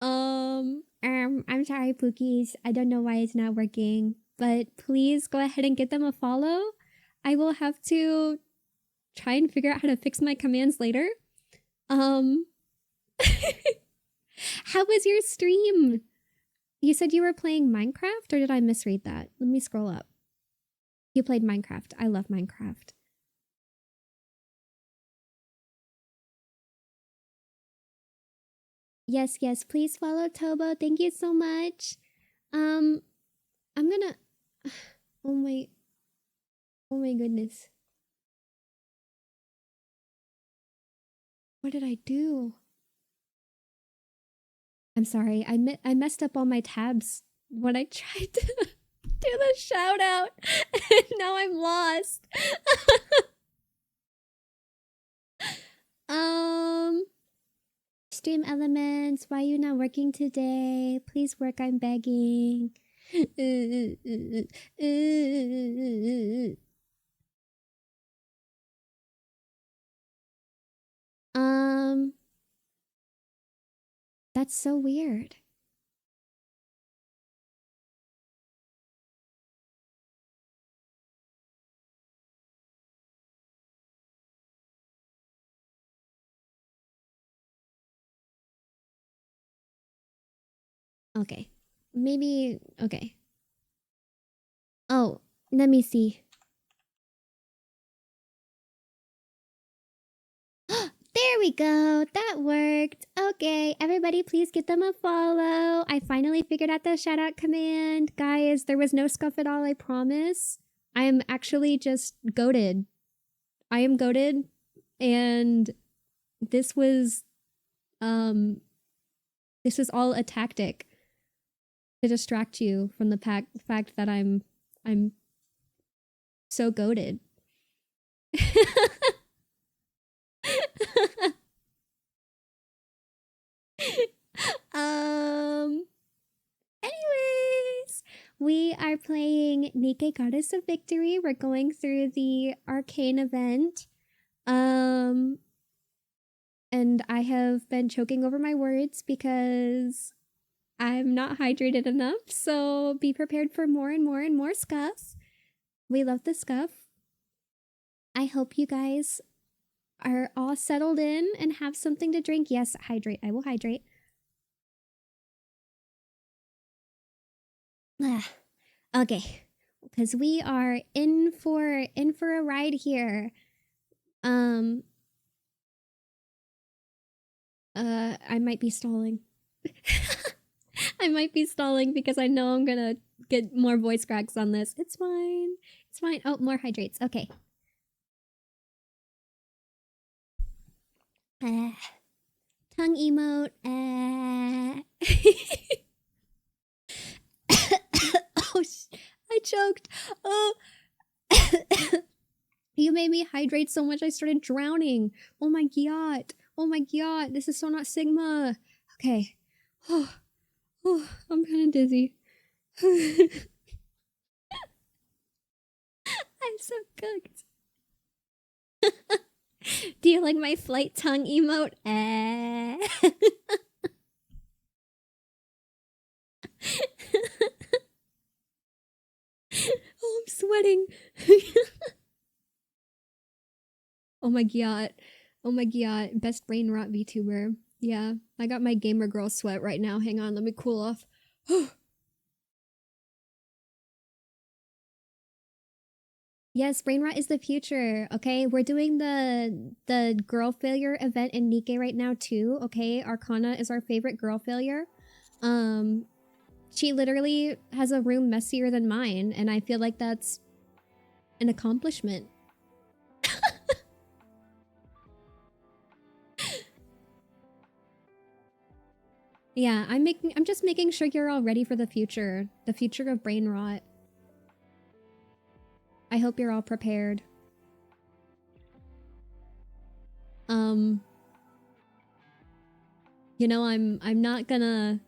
I'm sorry, Pookies. I don't know why it's not working, but please go ahead and get them a follow. I will have to try and figure out how to fix my commands later. How was your stream? You said you were playing Minecraft, or did I misread that? Let me scroll up. You played Minecraft. I love Minecraft. Yes, please follow Tobo. Thank you so much. I'm gonna... Oh my goodness. What did I do? I'm sorry. I messed up all my tabs when I tried to do the shout out. Now I'm lost. Stream Elements, why are you not working today? Please work, I'm begging. That's so weird. Okay. Maybe, okay. Oh, let me see. There we go. That worked. Okay, everybody please give them a follow. I finally figured out the shout out command. Guys, there was no scuff at all, I promise. I am actually just goated. I am goated, and this was all a tactic to distract you from the fact that I'm so goated. Anyways, we are playing NIKKE Goddess of Victory. We're going through the Arcane event. And I have been choking over my words because I'm not hydrated enough, so be prepared for more and more and more scuffs. We love the scuff. I hope you guys are all settled in and have something to drink. Yes, hydrate. I will hydrate. Okay, because we are in for a ride here. I might be stalling. I might be stalling because I know I'm gonna get more voice cracks on this. It's fine. It's fine. Oh, more hydrates. Okay. Tongue emote. Oh, I choked. Oh. You made me hydrate so much I started drowning. Oh my god. Oh my god. This is so not Sigma. Okay. Oh, I'm kind of dizzy. I'm so cooked. Do you like my flight tongue emote? Oh, I'm sweating. Oh my god. Oh my god. Best brain rot VTuber. Yeah, I got my gamer girl sweat right now. Hang on, let me cool off. Yes, brain rot is the future. Okay, we're doing the girl failure event in NIKKE right now too. Okay, Arcana is our favorite girl failure. She literally has a room messier than mine, and I feel like that's an accomplishment. Yeah, I'm just making sure you're all ready for the future of brain rot. I hope you're all prepared. You know, I'm not gonna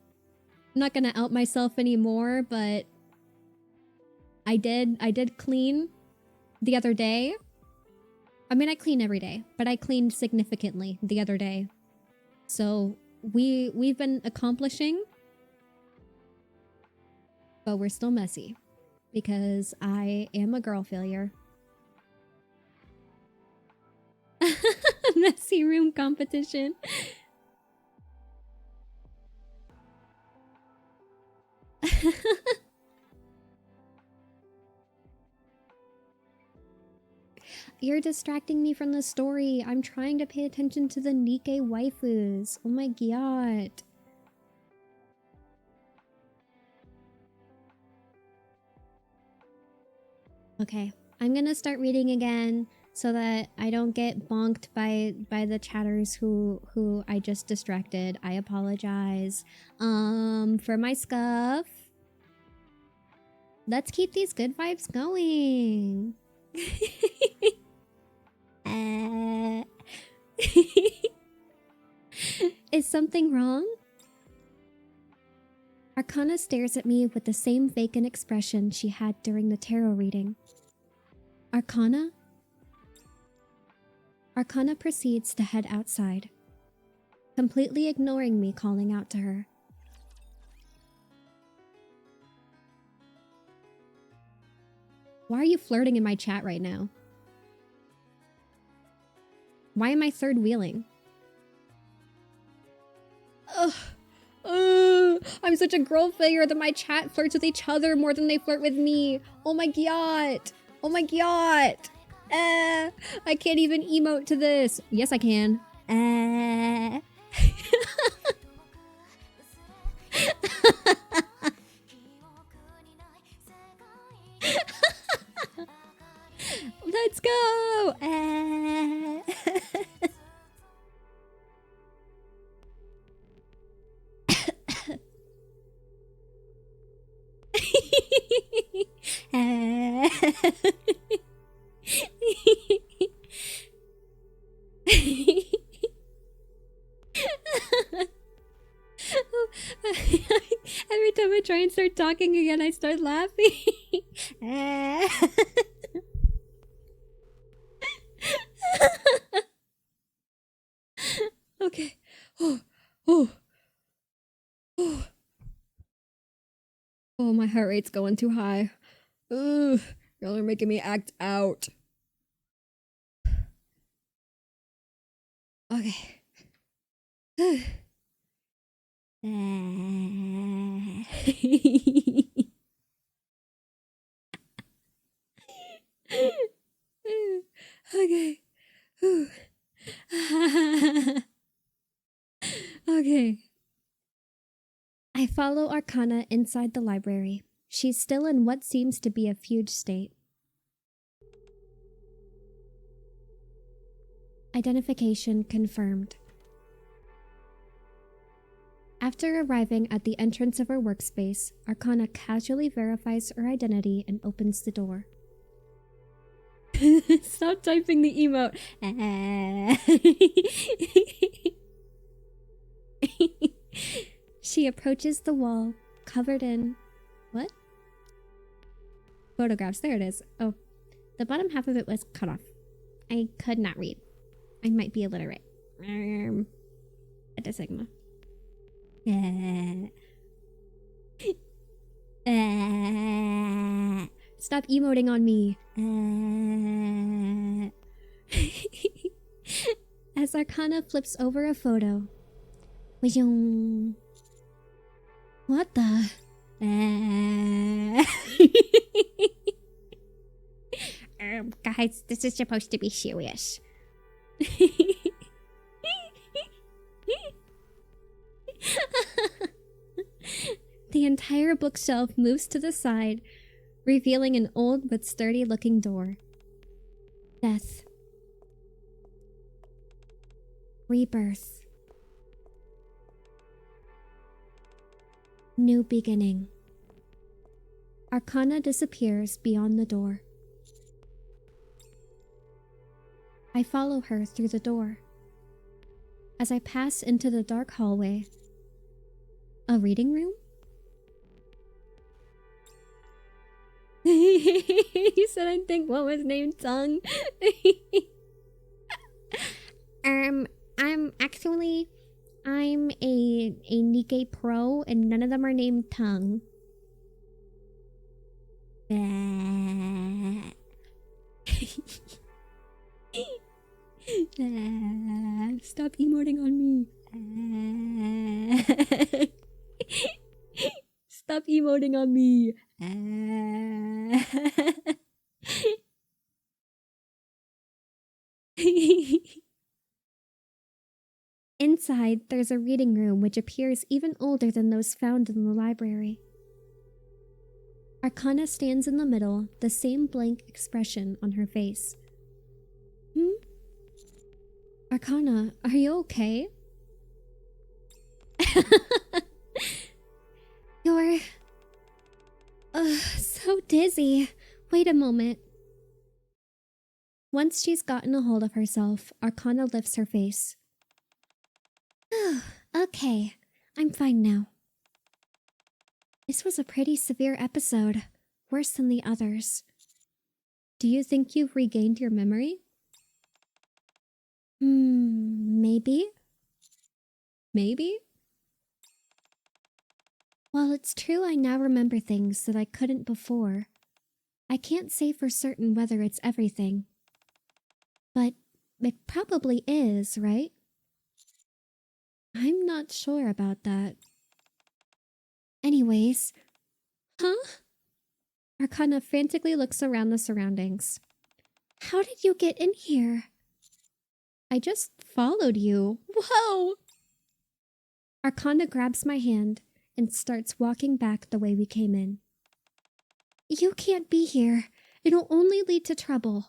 out myself anymore, but I did clean the other day. I mean, I clean every day, but I cleaned significantly the other day. So we've been accomplishing, but we're still messy because I am a girl failure. Messy room competition. You're distracting me from the story. I'm trying to pay attention to the NIKKE waifus. Oh my god. Okay, I'm gonna start reading again so that I don't get bonked by the chatters who I just distracted. I apologize. For my scuff. Let's keep these good vibes going. Is something wrong? Arcana stares at me with the same vacant expression she had during the tarot reading. Arcana? Arcana proceeds to head outside, completely ignoring me calling out to her. Why are you flirting in my chat right now? Why am I third wheeling? Ugh. I'm such a girl failure that my chat flirts with each other more than they flirt with me. Oh my god. Oh my god. I can't even emote to this. Yes, I can. Let's go. Every time I try and start talking again, I start laughing. Okay. Oh, my heart rate's going too high. Ugh, y'all are making me act out. Okay. Okay. Okay. I follow Arcana inside the library. She's still in what seems to be a fugue state. Identification confirmed. After arriving at the entrance of her workspace, Arcana casually verifies her identity and opens the door. Stop typing the emote. She approaches the wall, covered in... what? Photographs. There it is. Oh, the bottom half of it was cut off. I could not read. I might be illiterate. At a sigma. Stop emoting on me. As Arcana flips over a photo, Wajong. What the? Guys, this is supposed to be serious. The entire bookshelf moves to the side, revealing an old but sturdy-looking door. Death. Rebirth. New beginning. Arcana disappears beyond the door. I follow her through the door. As I pass into the dark hallway, a reading room? He said I think what was named Tongue. I'm a NIKKE pro and none of them are named Tongue. Stop emoting on me. Stop emoting on me. Inside, there's a reading room which appears even older than those found in the library. Arcana stands in the middle, the same blank expression on her face. Arcana, are you okay? You're... so dizzy. Wait a moment. Once she's gotten a hold of herself, Arcana lifts her face. Okay, I'm fine now. This was a pretty severe episode, worse than the others. Do you think you've regained your memory? Maybe? Maybe? While it's true I now remember things that I couldn't before, I can't say for certain whether it's everything. But it probably is, right? I'm not sure about that. Anyways, huh? Arcana frantically looks around the surroundings. How did you get in here? I just followed you. Whoa! Arcana grabs my hand and starts walking back the way we came in. You can't be here. It'll only lead to trouble.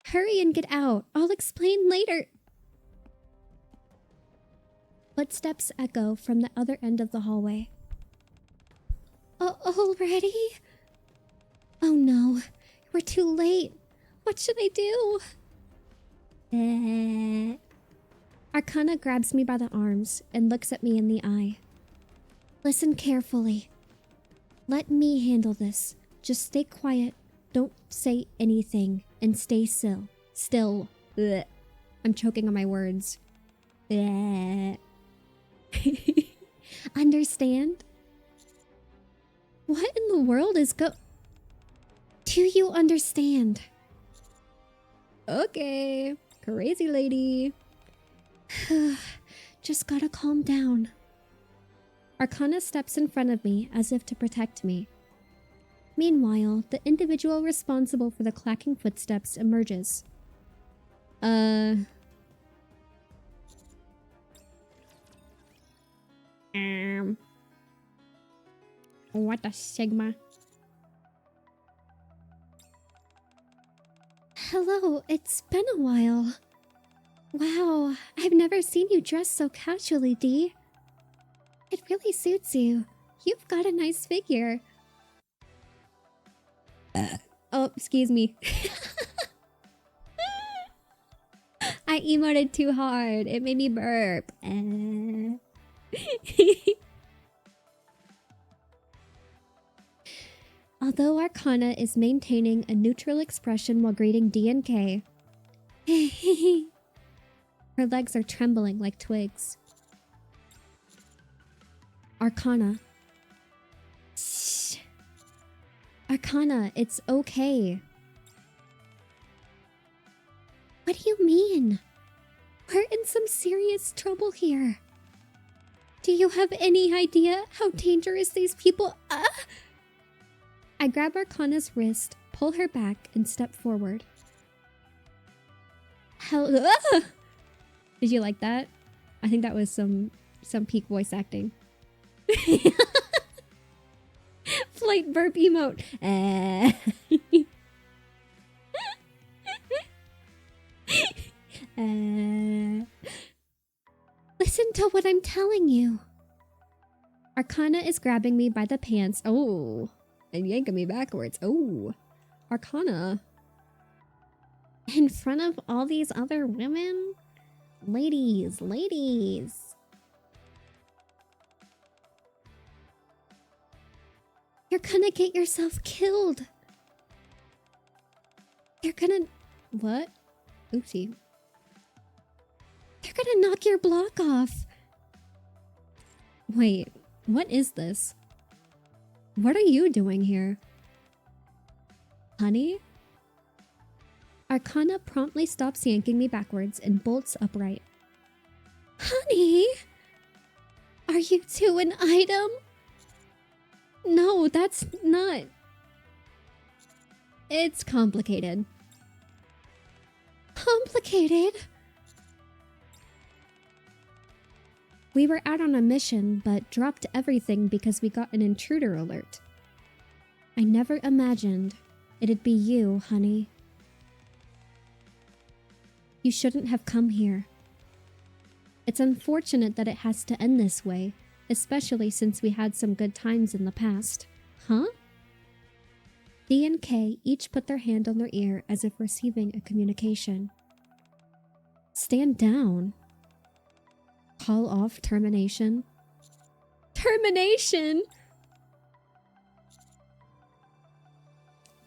Hurry and get out. I'll explain later. Footsteps echo from the other end of the hallway. Already? Oh no, we're too late. What should I do? Arcana grabs me by the arms and looks at me in the eye. Listen carefully. Let me handle this. Just stay quiet. Don't say anything and stay still. Still. Blech. I'm choking on my words. Understand? What in the world is Do you understand? Okay, crazy lady. Just gotta calm down. Arcana steps in front of me as if to protect me. Meanwhile, the individual responsible for the clacking footsteps emerges. What a Sigma. Hello, it's been a while. Wow, I've never seen you dressed so casually, Dee. It really suits you. You've got a nice figure. Oh, excuse me. I emoted too hard. It made me burp. Although Arcana is maintaining a neutral expression while greeting D and K, her legs are trembling like twigs. Arcana. Shh. Arcana, it's okay. What do you mean? We're in some serious trouble here. Do you have any idea how dangerous these people are? I grab Arcana's wrist, pull her back, and step forward. Did you like that? I think that was some peak voice acting. Flight burp emote. Listen to what I'm telling you. Arcana is grabbing me by the pants. Oh, and yanking me backwards. Oh, Arcana. In front of all these other women? Ladies. You're gonna get yourself killed. You're gonna... What? Oopsie. They're gonna knock your block off. Wait, what is this? What are you doing here? Honey? Arcana promptly stops yanking me backwards and bolts upright. Honey? Are you two an item? No, that's not... It's complicated. Complicated? We were out on a mission, but dropped everything because we got an intruder alert. I never imagined it'd be you, honey. You shouldn't have come here. It's unfortunate that it has to end this way, especially since we had some good times in the past. Huh? D and K each put their hand on their ear as if receiving a communication. Stand down. Call off termination. Termination?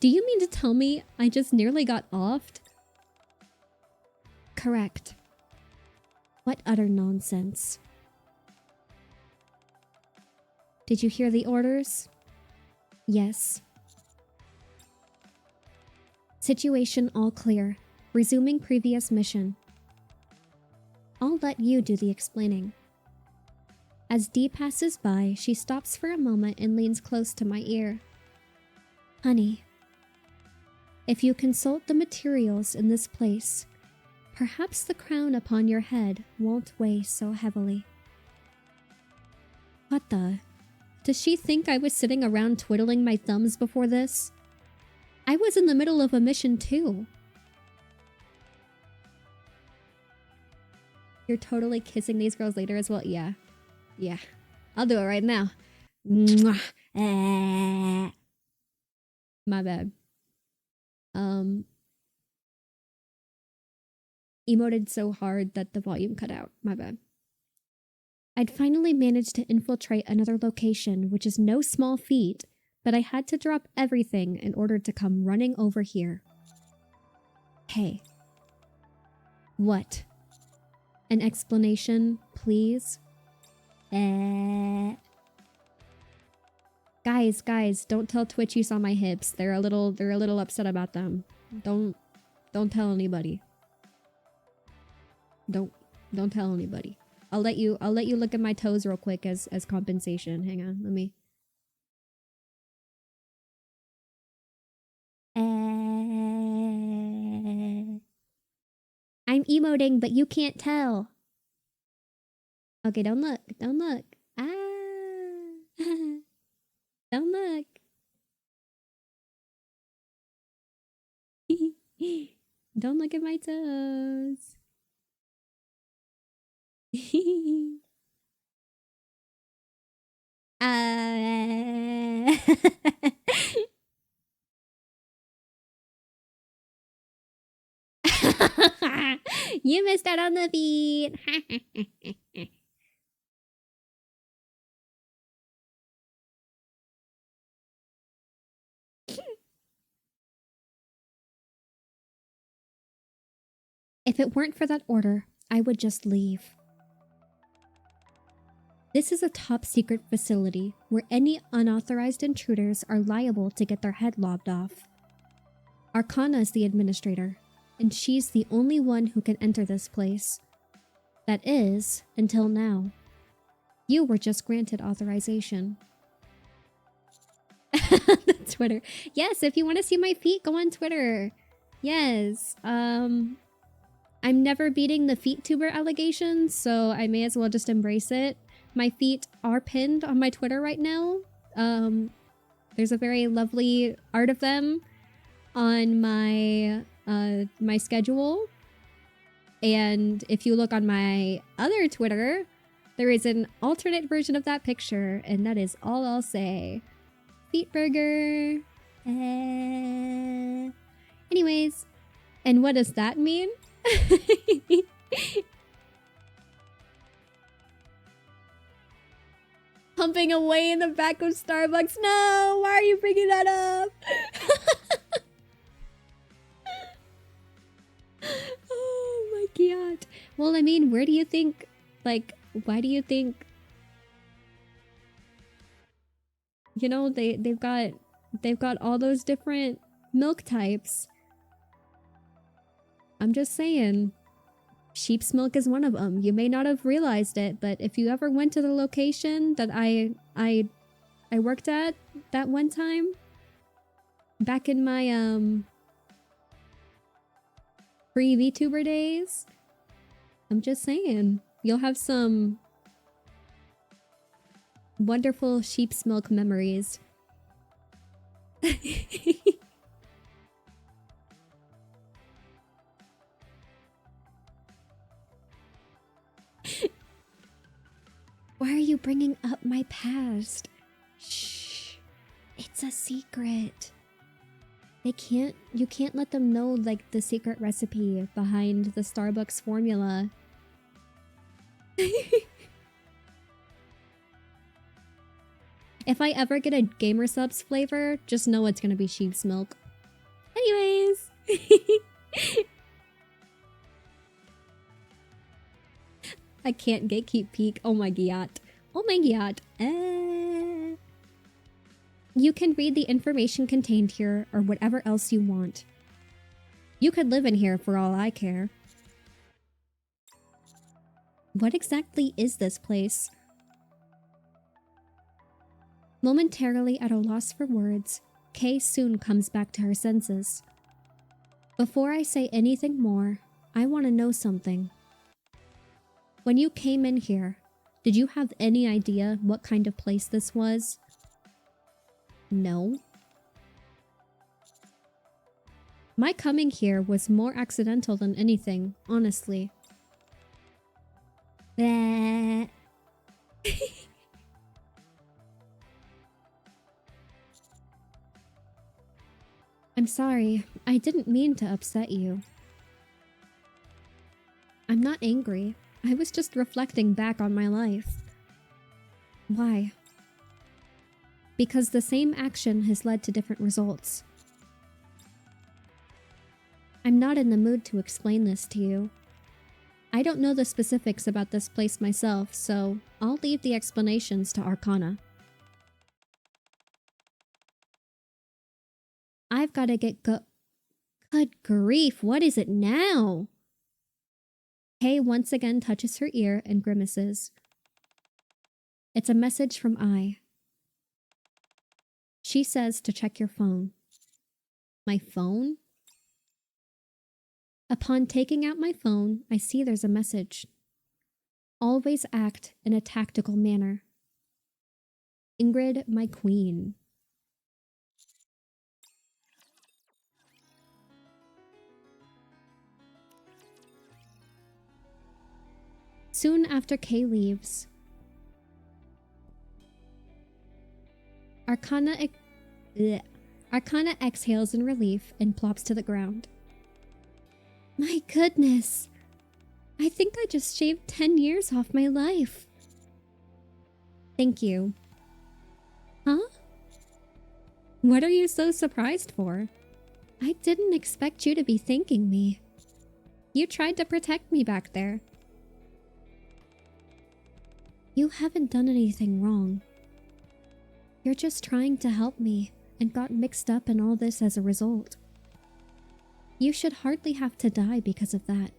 Do you mean to tell me I just nearly got offed? Correct. What utter nonsense. Did you hear the orders? Yes. Situation all clear. Resuming previous mission. I'll let you do the explaining. As Dee passes by, she stops for a moment and leans close to my ear. Honey, if you consult the materials in this place, perhaps the crown upon your head won't weigh so heavily. What the? Does she think I was sitting around twiddling my thumbs before this? I was in the middle of a mission too. You're totally kissing these girls later as well? Yeah. Yeah. I'll do it right now. Mwah. My bad. Emoted so hard that the volume cut out. My bad. I'd finally managed to infiltrate another location, which is no small feat, but I had to drop everything in order to come running over here. Hey. What? An explanation, please? Guys, don't tell Twitch you saw my hips. They're a little upset about them. Don't tell anybody. Don't tell anybody. I'll let you look at my toes real quick as compensation. Hang on, let me. I'm emoting, but you can't tell. Okay, don't look. Ah. Don't look. Don't look at my toes. You missed out on the beat. If it weren't for that order, I would just leave. This is a top secret facility where any unauthorized intruders are liable to get their head lobbed off. Arcana is the administrator, and she's the only one who can enter this place. That is, until now. You were just granted authorization. Twitter. Yes, if you want to see my feet, go on Twitter. Yes. I'm never beating the feet tuber allegations, so I may as well just embrace it. My feet are pinned on my Twitter right now. There's a very lovely art of them on my my schedule. And if you look on my other Twitter, there is an alternate version of that picture, and that is all I'll say. Feet burger. Anyways, and what does that mean? Pumping away in the back of Starbucks. No, why are you bringing that up? Oh my god. Well, I mean, where do you think, like, why do you think, you know, they've got all those different milk types. I'm just saying, sheep's milk is one of them. You may not have realized it, but if you ever went to the location that I worked at that one time, back in my pre-VTuber days, I'm just saying, you'll have some wonderful sheep's milk memories. Why are you bringing up my past? Shh. It's a secret. You can't let them know, like, the secret recipe behind the Starbucks formula. If I ever get a Gamer Subs flavor, just know it's gonna be sheep's milk. Anyways. I can't gatekeep peak. Oh my god. Oh my god. You can read the information contained here or whatever else you want. You could live in here for all I care. What exactly is this place? Momentarily at a loss for words, Kay soon comes back to her senses. Before I say anything more, I want to know something. When you came in here, did you have any idea what kind of place this was? No. My coming here was more accidental than anything, honestly. I'm sorry, I didn't mean to upset you. I'm not angry. I was just reflecting back on my life. Why? Because the same action has led to different results. I'm not in the mood to explain this to you. I don't know the specifics about this place myself, so I'll leave the explanations to Arcana. I've gotta get Good grief, what is it now? Kay once again touches her ear and grimaces. It's a message from I. She says to check your phone. My phone? Upon taking out my phone, I see there's a message. Always act in a tactical manner. Ingrid, my queen. Soon after Kay leaves, Arcana exhales in relief and plops to the ground. My goodness! I think I just shaved 10 years off my life. Thank you. Huh? What are you so surprised for? I didn't expect you to be thanking me. You tried to protect me back there. You haven't done anything wrong. You're just trying to help me and got mixed up in all this as a result. You should hardly have to die because of that.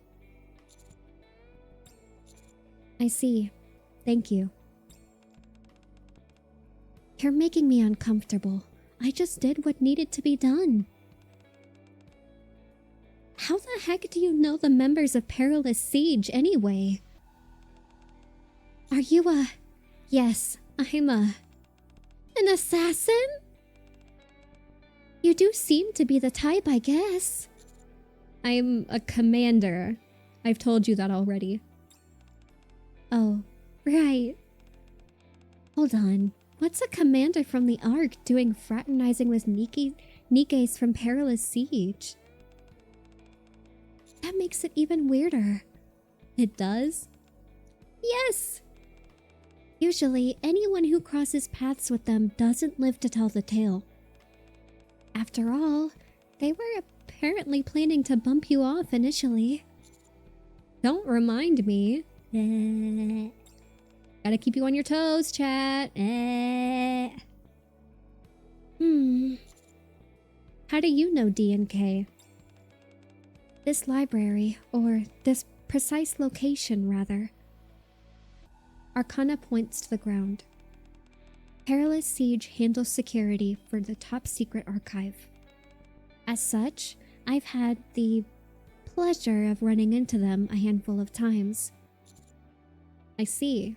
I see. Thank you. You're making me uncomfortable. I just did what needed to be done. How the heck do you know the members of Perilous Siege anyway? Are you a... Yes, I'm a... An assassin? You do seem to be the type, I guess. I'm a commander. I've told you that already. Oh, right. Hold on. What's a commander from the Ark doing fraternizing with NIKKEs from Perilous Siege? That makes it even weirder. It does? Yes! Usually, anyone who crosses paths with them doesn't live to tell the tale. After all, they were apparently planning to bump you off initially. Don't remind me. Gotta keep you on your toes, chat. How do you know D&K? This library, or this precise location, rather. Arcana points to the ground. Perilous Siege handles security for the top secret archive. As such, I've had the pleasure of running into them a handful of times. I see.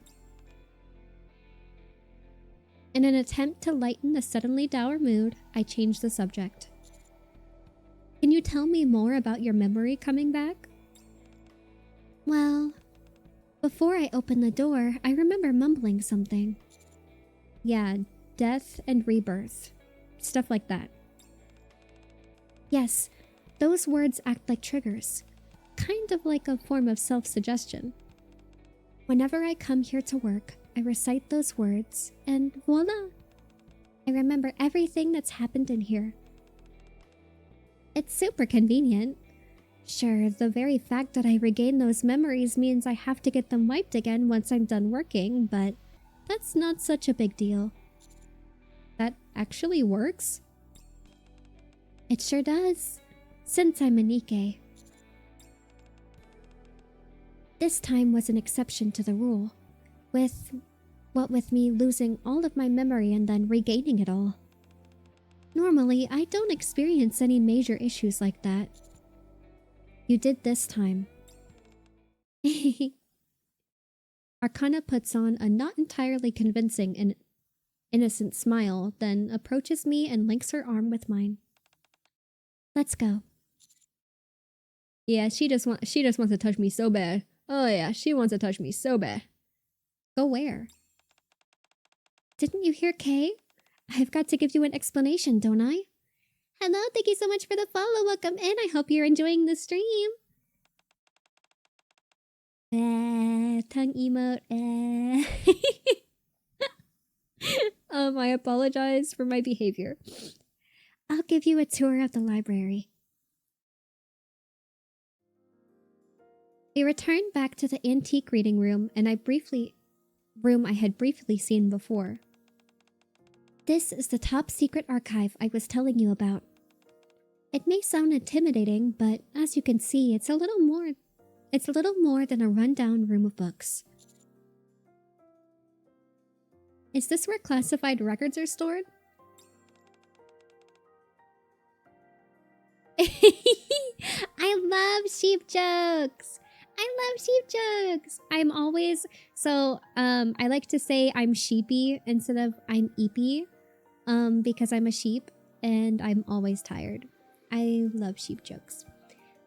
In an attempt to lighten the suddenly dour mood, I changed the subject. Can you tell me more about your memory coming back? Well, before I opened the door, I remember mumbling something. Yeah, death and rebirth. Stuff like that. Yes, those words act like triggers. Kind of like a form of self-suggestion. Whenever I come here to work, I recite those words, and voila! I remember everything that's happened in here. It's super convenient. Sure, the very fact that I regain those memories means I have to get them wiped again once I'm done working, but that's not such a big deal. That actually works? It sure does, since I'm a NIKKE. This time was an exception to the rule, with me losing all of my memory and then regaining it all. Normally, I don't experience any major issues like that. You did this time. Arcana puts on a not entirely convincing and innocent smile, then approaches me and links her arm with mine. Let's go. Yeah, she just wants to touch me so bad. Oh yeah, she wants to touch me so bad. Go where? Didn't you hear Kay? I've got to give you an explanation, don't I? Hello, thank you so much for the follow. Welcome in. I hope you're enjoying the stream. Tongue emote. I apologize for my behavior. I'll give you a tour of the library. We returned back to the antique reading room, and I had briefly seen before. This is the top secret archive I was telling you about. It may sound intimidating, but as you can see, it's a little more than a rundown room of books. Is this where classified records are stored? I love sheep jokes! I love sheep jokes! I'm always... So, I like to say I'm sheepy instead of I'm eepy. Because I'm a sheep and I'm always tired. I love sheep jokes.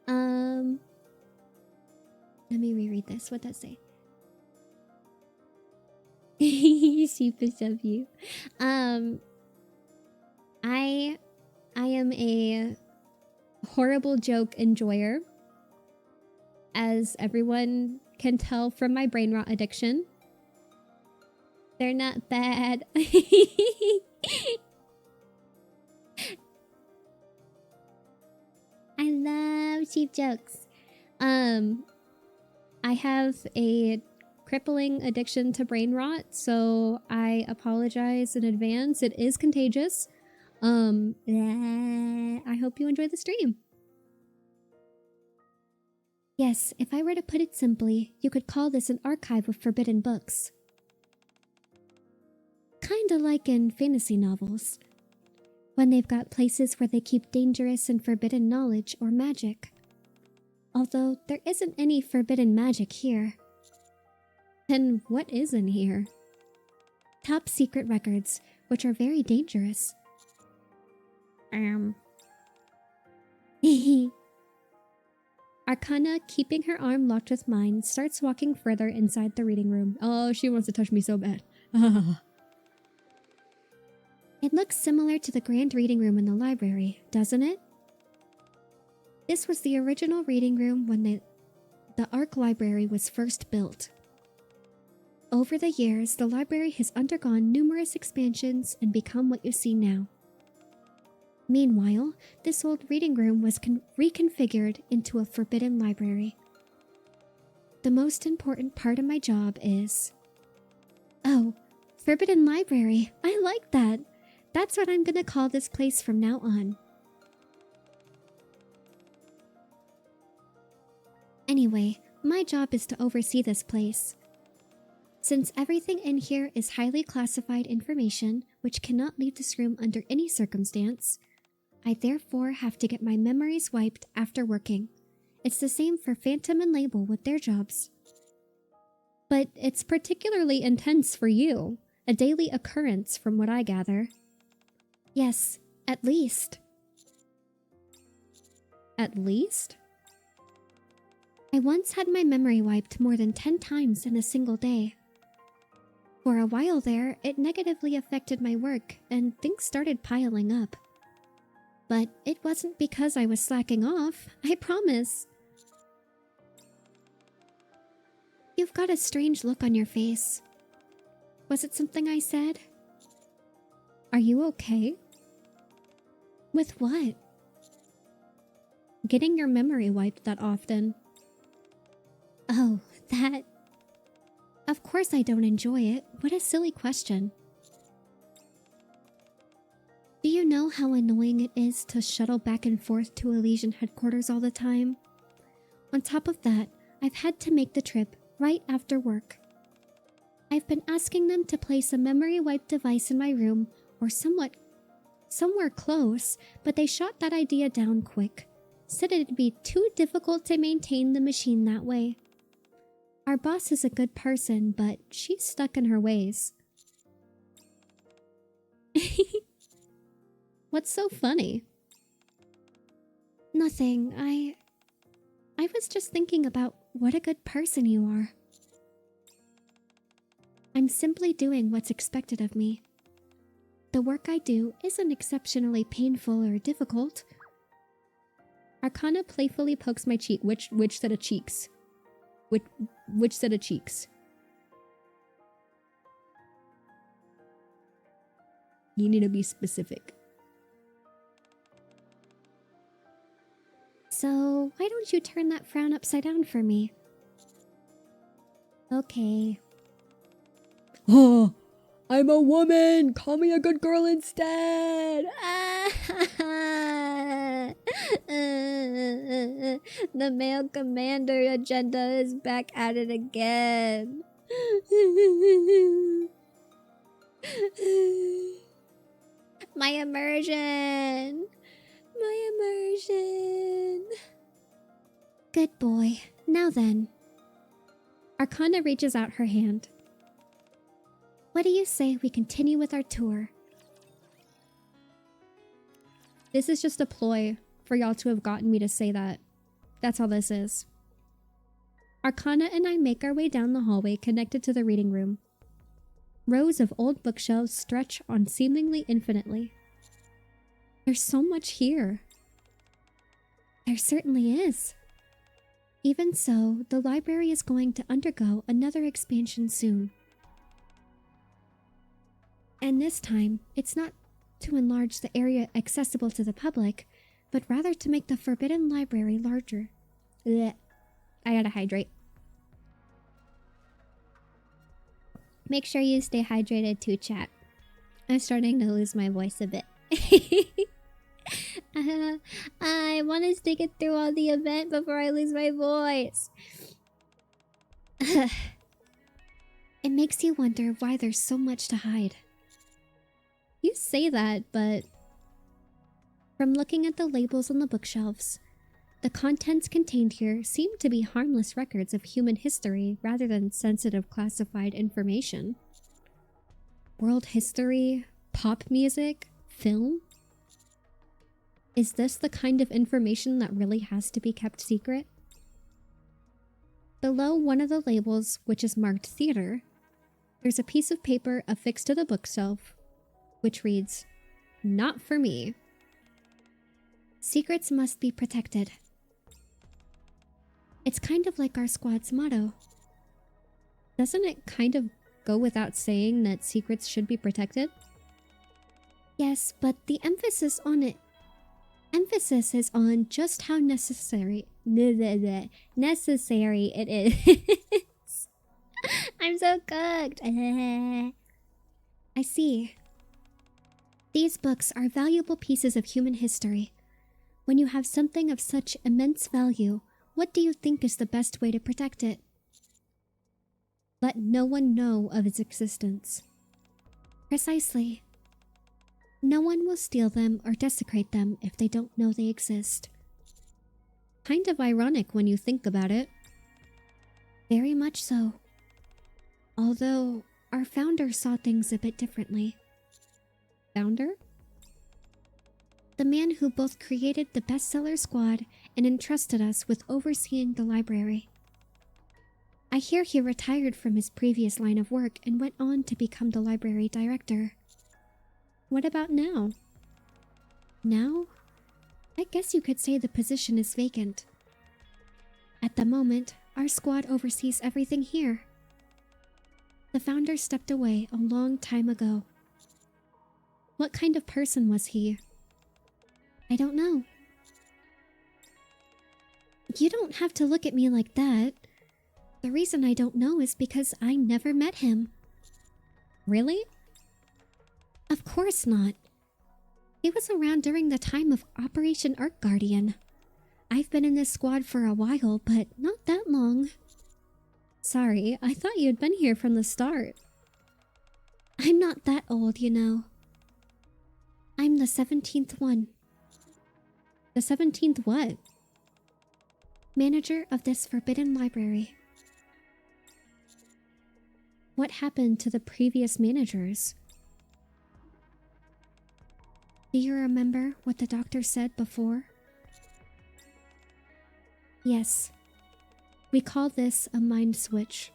Let me reread this. What does it say? Sheepish of you. I am a horrible joke enjoyer, as everyone can tell from my brain rot addiction. They're not bad. I love sheep jokes. I have a crippling addiction to brain rot, so I apologize in advance. It is contagious. I hope you enjoy the stream. Yes, if I were to put it simply, you could call this an archive of forbidden books. Kinda like in fantasy novels, when they've got places where they keep dangerous and forbidden knowledge or magic. Although there isn't any forbidden magic here. Then what is in here? Top secret records, which are very dangerous. Arcana, keeping her arm locked with mine, starts walking further inside the reading room. Oh, she wants to touch me so bad. It looks similar to the grand reading room in the library, doesn't it? This was the original reading room when the Arc Library was first built. Over the years, the library has undergone numerous expansions and become what you see now. Meanwhile, this old reading room was reconfigured into a forbidden library. The most important part of my job is... Oh, Forbidden Library. I like that. That's what I'm gonna call this place from now on. Anyway, my job is to oversee this place. Since everything in here is highly classified information, which cannot leave this room under any circumstance, I therefore have to get my memories wiped after working. It's the same for Phantom and Label with their jobs. But it's particularly intense for you, a daily occurrence from what I gather. Yes, at least. At least? I once had my memory wiped more than 10 times in a single day. For a while there, it negatively affected my work and things started piling up. But it wasn't because I was slacking off, I promise. You've got a strange look on your face. Was it something I said? Are you okay? With what? Getting your memory wiped that often. Oh, that... Of course I don't enjoy it. What a silly question. Do you know how annoying it is to shuttle back and forth to Elysian headquarters all the time? On top of that, I've had to make the trip right after work. I've been asking them to place a memory wipe device in my room or somewhere close, but they shot that idea down quick. Said it'd be too difficult to maintain the machine that way. Our boss is a good person, but she's stuck in her ways. What's so funny? Nothing. I was just thinking about what a good person you are. I'm simply doing what's expected of me. The work I do isn't exceptionally painful or difficult. Arcana playfully pokes my cheek. Which set of cheeks? Which set of cheeks? You need to be specific. So, why don't you turn that frown upside down for me? Okay. Oh, I'm a woman! Call me a good girl instead! The male commander agenda is back at it again. My immersion! My immersion! Good boy. Now then. Arcana reaches out her hand. What do you say we continue with our tour? This is just a ploy for y'all to have gotten me to say that. That's all this is. Arcana and I make our way down the hallway connected to the reading room. Rows of old bookshelves stretch on seemingly infinitely. There's so much here. There certainly is. Even so, the library is going to undergo another expansion soon. And this time, it's not to enlarge the area accessible to the public, but rather to make the Forbidden Library larger. Blech. I gotta hydrate. Make sure you stay hydrated too, chat. I'm starting to lose my voice a bit. I want to stick it through all the event before I lose my voice. It makes you wonder why there's so much to hide. You say that, but from looking at the labels on the bookshelves, the contents contained here seem to be harmless records of human history rather than sensitive classified information. World history, pop music, film? Is this the kind of information that really has to be kept secret? Below one of the labels, which is marked theater, there's a piece of paper affixed to the bookshelf, which reads, "Not for me. Secrets must be protected." It's kind of like our squad's motto. Doesn't it kind of go without saying that secrets should be protected? Yes, but the emphasis is on just how necessary it is. I'm so cooked. I see. These books are valuable pieces of human history. When you have something of such immense value, what do you think is the best way to protect it? Let no one know of its existence. Precisely. No one will steal them or desecrate them if they don't know they exist. Kind of ironic when you think about it. Very much so. Although, our founder saw things a bit differently. Founder? The man who both created the bestseller squad and entrusted us with overseeing the library. I hear he retired from his previous line of work and went on to become the library director. What about now? Now? I guess you could say the position is vacant. At the moment, our squad oversees everything here. The founder stepped away a long time ago. What kind of person was he? I don't know. You don't have to look at me like that. The reason I don't know is because I never met him. Really? Of course not. He was around during the time of Operation Arc Guardian. I've been in this squad for a while, but not that long. Sorry, I thought you'd been here from the start. I'm not that old, you know. I'm the 17th one. The 17th what? Manager of this forbidden library. What happened to the previous managers? Do you remember what the doctor said before? Yes. We call this a mind switch.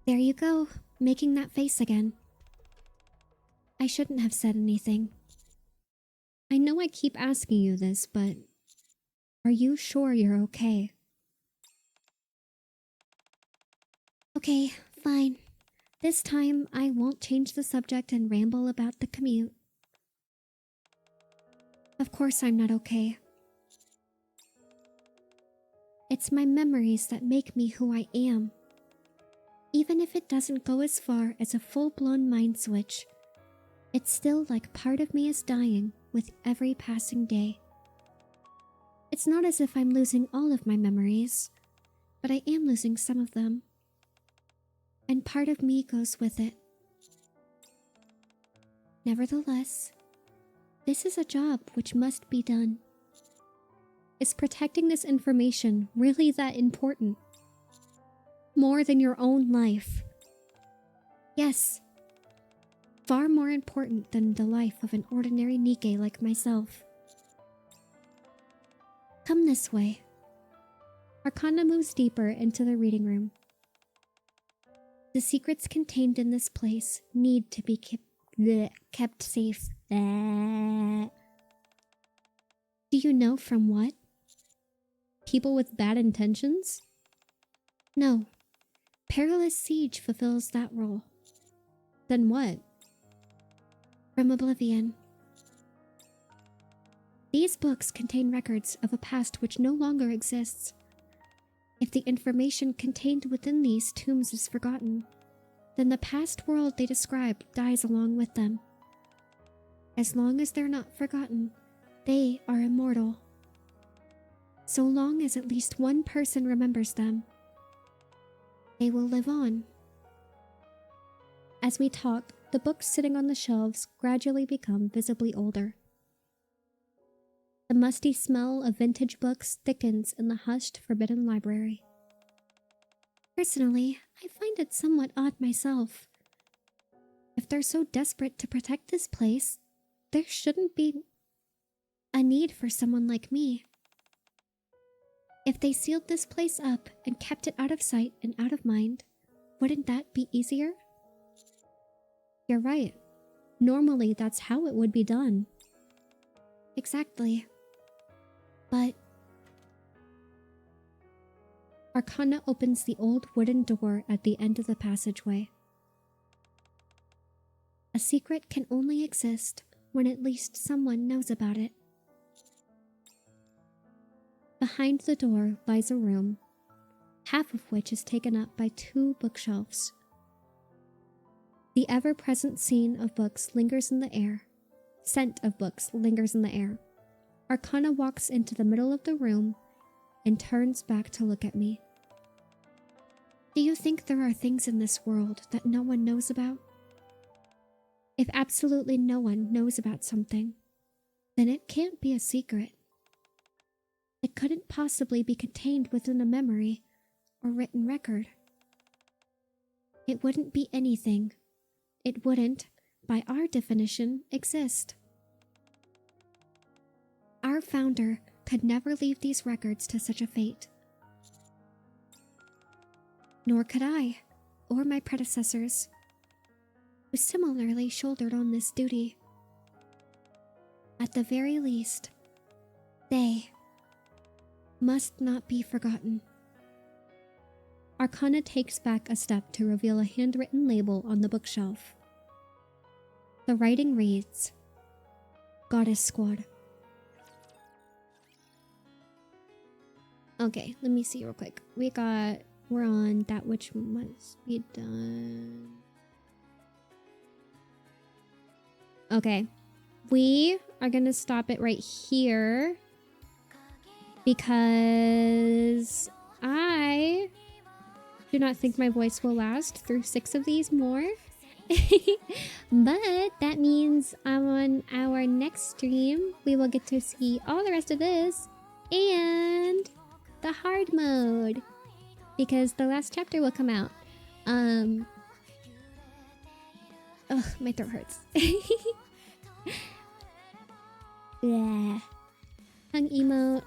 There you go, making that face again. I shouldn't have said anything. I know I keep asking you this, but are you sure you're okay? Okay, fine. This time, I won't change the subject and ramble about the commute. Of course I'm not okay. It's my memories that make me who I am. Even if it doesn't go as far as a full-blown mind switch, it's still like part of me is dying with every passing day. It's not as if I'm losing all of my memories, but I am losing some of them. And part of me goes with it. Nevertheless, this is a job which must be done. Is protecting this information really that important? More than your own life? Yes. Far more important than the life of an ordinary NIKKE like myself. Come this way. Arcana moves deeper into the reading room. The secrets contained in this place need to be kept safe. Do you know from what? People with bad intentions? No. Perilous Siege fulfills that role. Then what? From Oblivion. These books contain records of a past which no longer exists. If the information contained within these tombs is forgotten, then the past world they describe dies along with them. As long as they're not forgotten, they are immortal. So long as at least one person remembers them, they will live on. As we talk, the books sitting on the shelves gradually become visibly older. The musty smell of vintage books thickens in the hushed, forbidden library. Personally, I find it somewhat odd myself. If they're so desperate to protect this place, there shouldn't be a need for someone like me. If they sealed this place up and kept it out of sight and out of mind, wouldn't that be easier? You're right. Normally, that's how it would be done. Exactly. But Arcana opens the old wooden door at the end of the passageway. A secret can only exist when at least someone knows about it. Behind the door lies a room, half of which is taken up by 2 bookshelves. The ever-present scene of books lingers in the air. Scent of books lingers in the air. Arcana walks into the middle of the room and turns back to look at me. Do you think there are things in this world that no one knows about? If absolutely no one knows about something, then it can't be a secret. It couldn't possibly be contained within a memory or written record. It wouldn't be anything. It wouldn't, by our definition, exist. Our founder could never leave these records to such a fate. Nor could I, or my predecessors, who similarly shouldered on this duty. At the very least, they must not be forgotten. Arcana takes back a step to reveal a handwritten label on the bookshelf. The writing reads, Goddess Squad. Okay, let me see real quick. We're on that which must be done. Okay, we are gonna stop it right here because I do not think my voice will last through 6 of these more. But that means on our next stream, we will get to see all the rest of this and the hard mode because the last chapter will come out. Ugh, my throat hurts. Yeah. Tongue emote.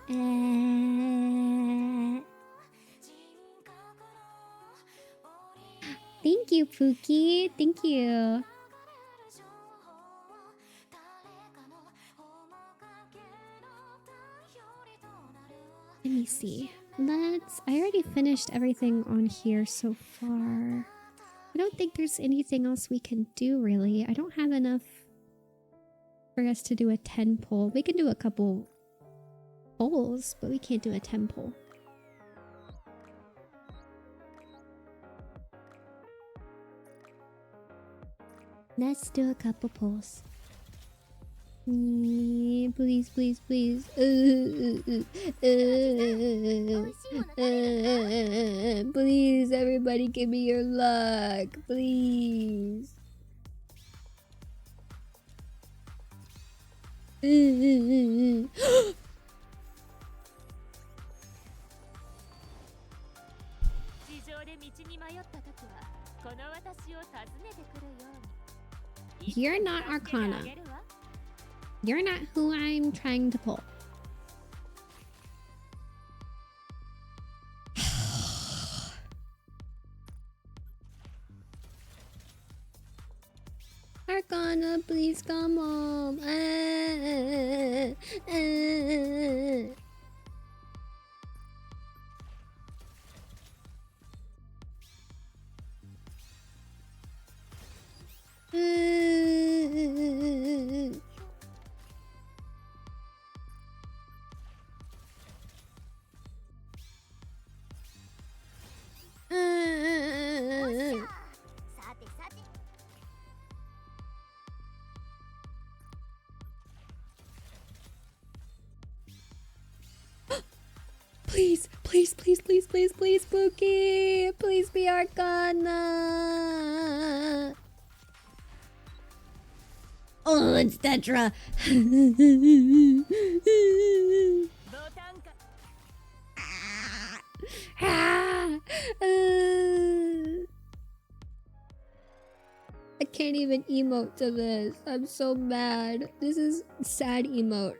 Thank you, Pookie. Thank you. Let me see. I already finished everything on here so far. I don't think there's anything else we can do, really. I don't have enough for us to do a 10 poll. We can do a couple polls, but we can't do a 10 poll. Let's do a couple polls. Please, please, please. Please, everybody give me your luck. Please. You're not Arcana. You're not who I'm trying to pull. Arcana, please come home. Please, please, please, please, please, please, Pookie. Please be Arcana. Oh, it's Tetra. I can't even emote to this. I'm so mad. This is sad emote.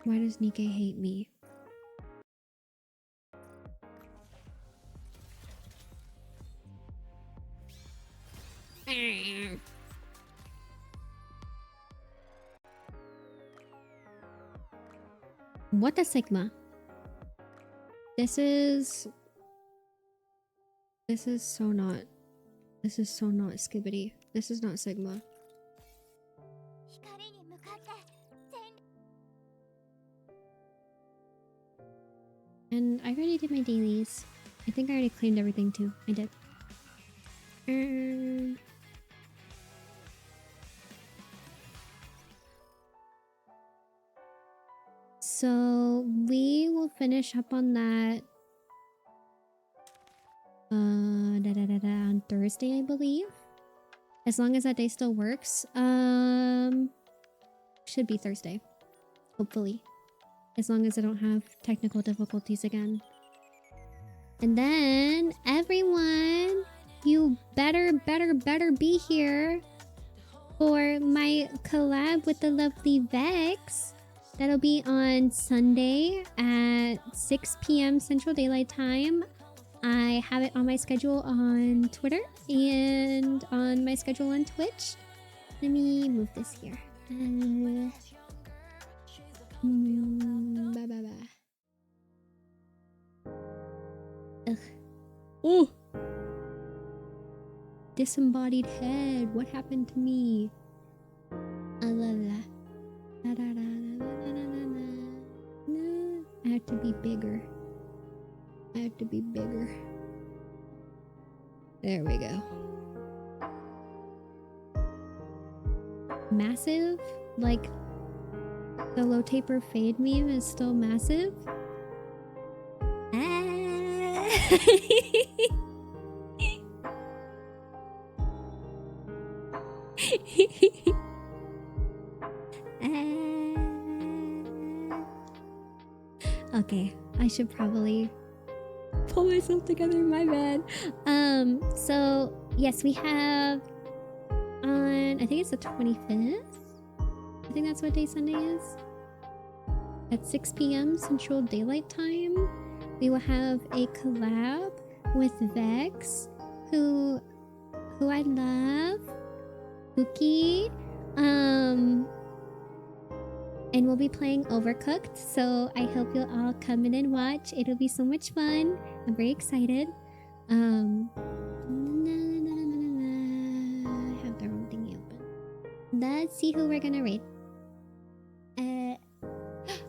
Why does NIKKE hate me? What a Sigma. This is so not. This is so not Skibbity. This is not Sigma. And I already did my dailies. I think I already claimed everything too. I did. So we will finish up on that on Thursday, I believe. As long as that day still works. Should be Thursday. Hopefully. As long as I don't have technical difficulties again. And then everyone, you better be here for my collab with the lovely Vex. That'll be on Sunday at 6 p.m. Central Daylight Time. I have it on my schedule on Twitter and on my schedule on Twitch. Let me move this here. Ugh. Oh! Disembodied head. What happened to me? I have to be bigger. I have to be bigger. There we go. Massive? Like, the low taper fade meme is still massive? Okay, I should probably pull myself together, my bad. So yes, we have on, I think it's the 25th. I think that's what day Sunday is. At 6 p.m. Central Daylight Time, we will have a collab with Vex, who I love, Uki, and we'll be playing Overcooked, so I hope you'll all come in and watch. It'll be so much fun. I'm very excited. I have the wrong thingy open. Let's see who we're gonna raid.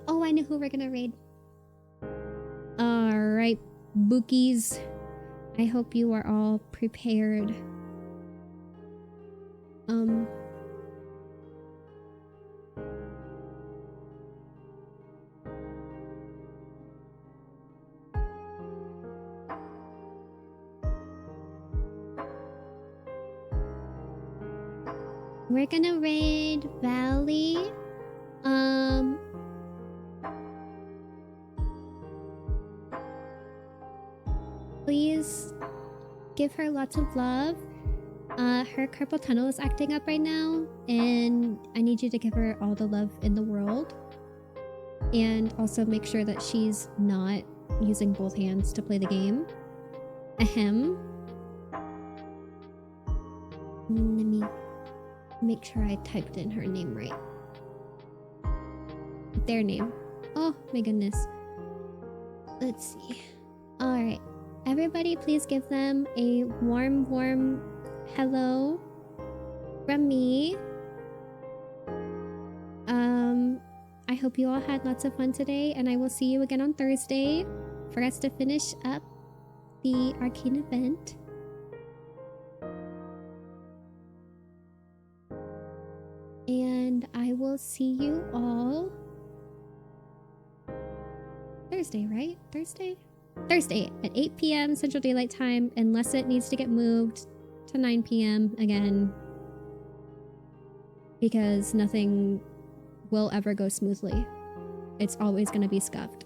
Oh, I know who we're gonna raid. Alright, bookies. I hope you are all prepared. We're gonna raid Valley. Please give her lots of love. Her carpal tunnel is acting up right now, and I need you to give her all the love in the world. And also make sure that she's not using both hands to play the game. Ahem. Let me make sure I typed in her name right. Their name. Oh my goodness. Let's see. Alright. Everybody please give them a warm hello from me. I hope you all had lots of fun today, and I will see you again on Thursday for us to finish up the Arcana event. And I will see you all Thursday, right? Thursday? Thursday at 8 p.m. Central Daylight Time, unless it needs to get moved to 9 p.m. again. Because nothing will ever go smoothly. It's always gonna be scuffed.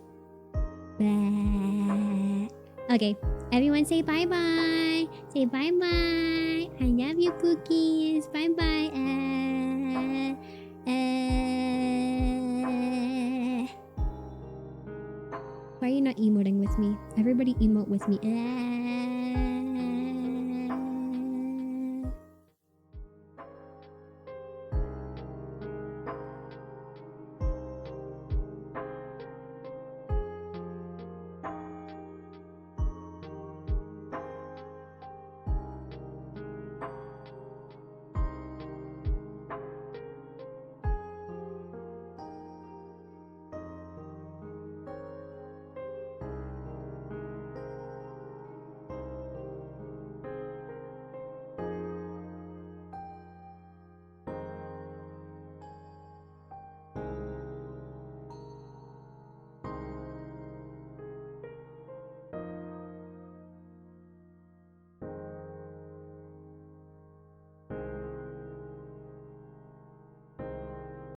Blah. Okay, everyone say bye-bye. Say bye-bye. I love you, cookies. Bye-bye. Why are you not emoting with me? Everybody emote with me.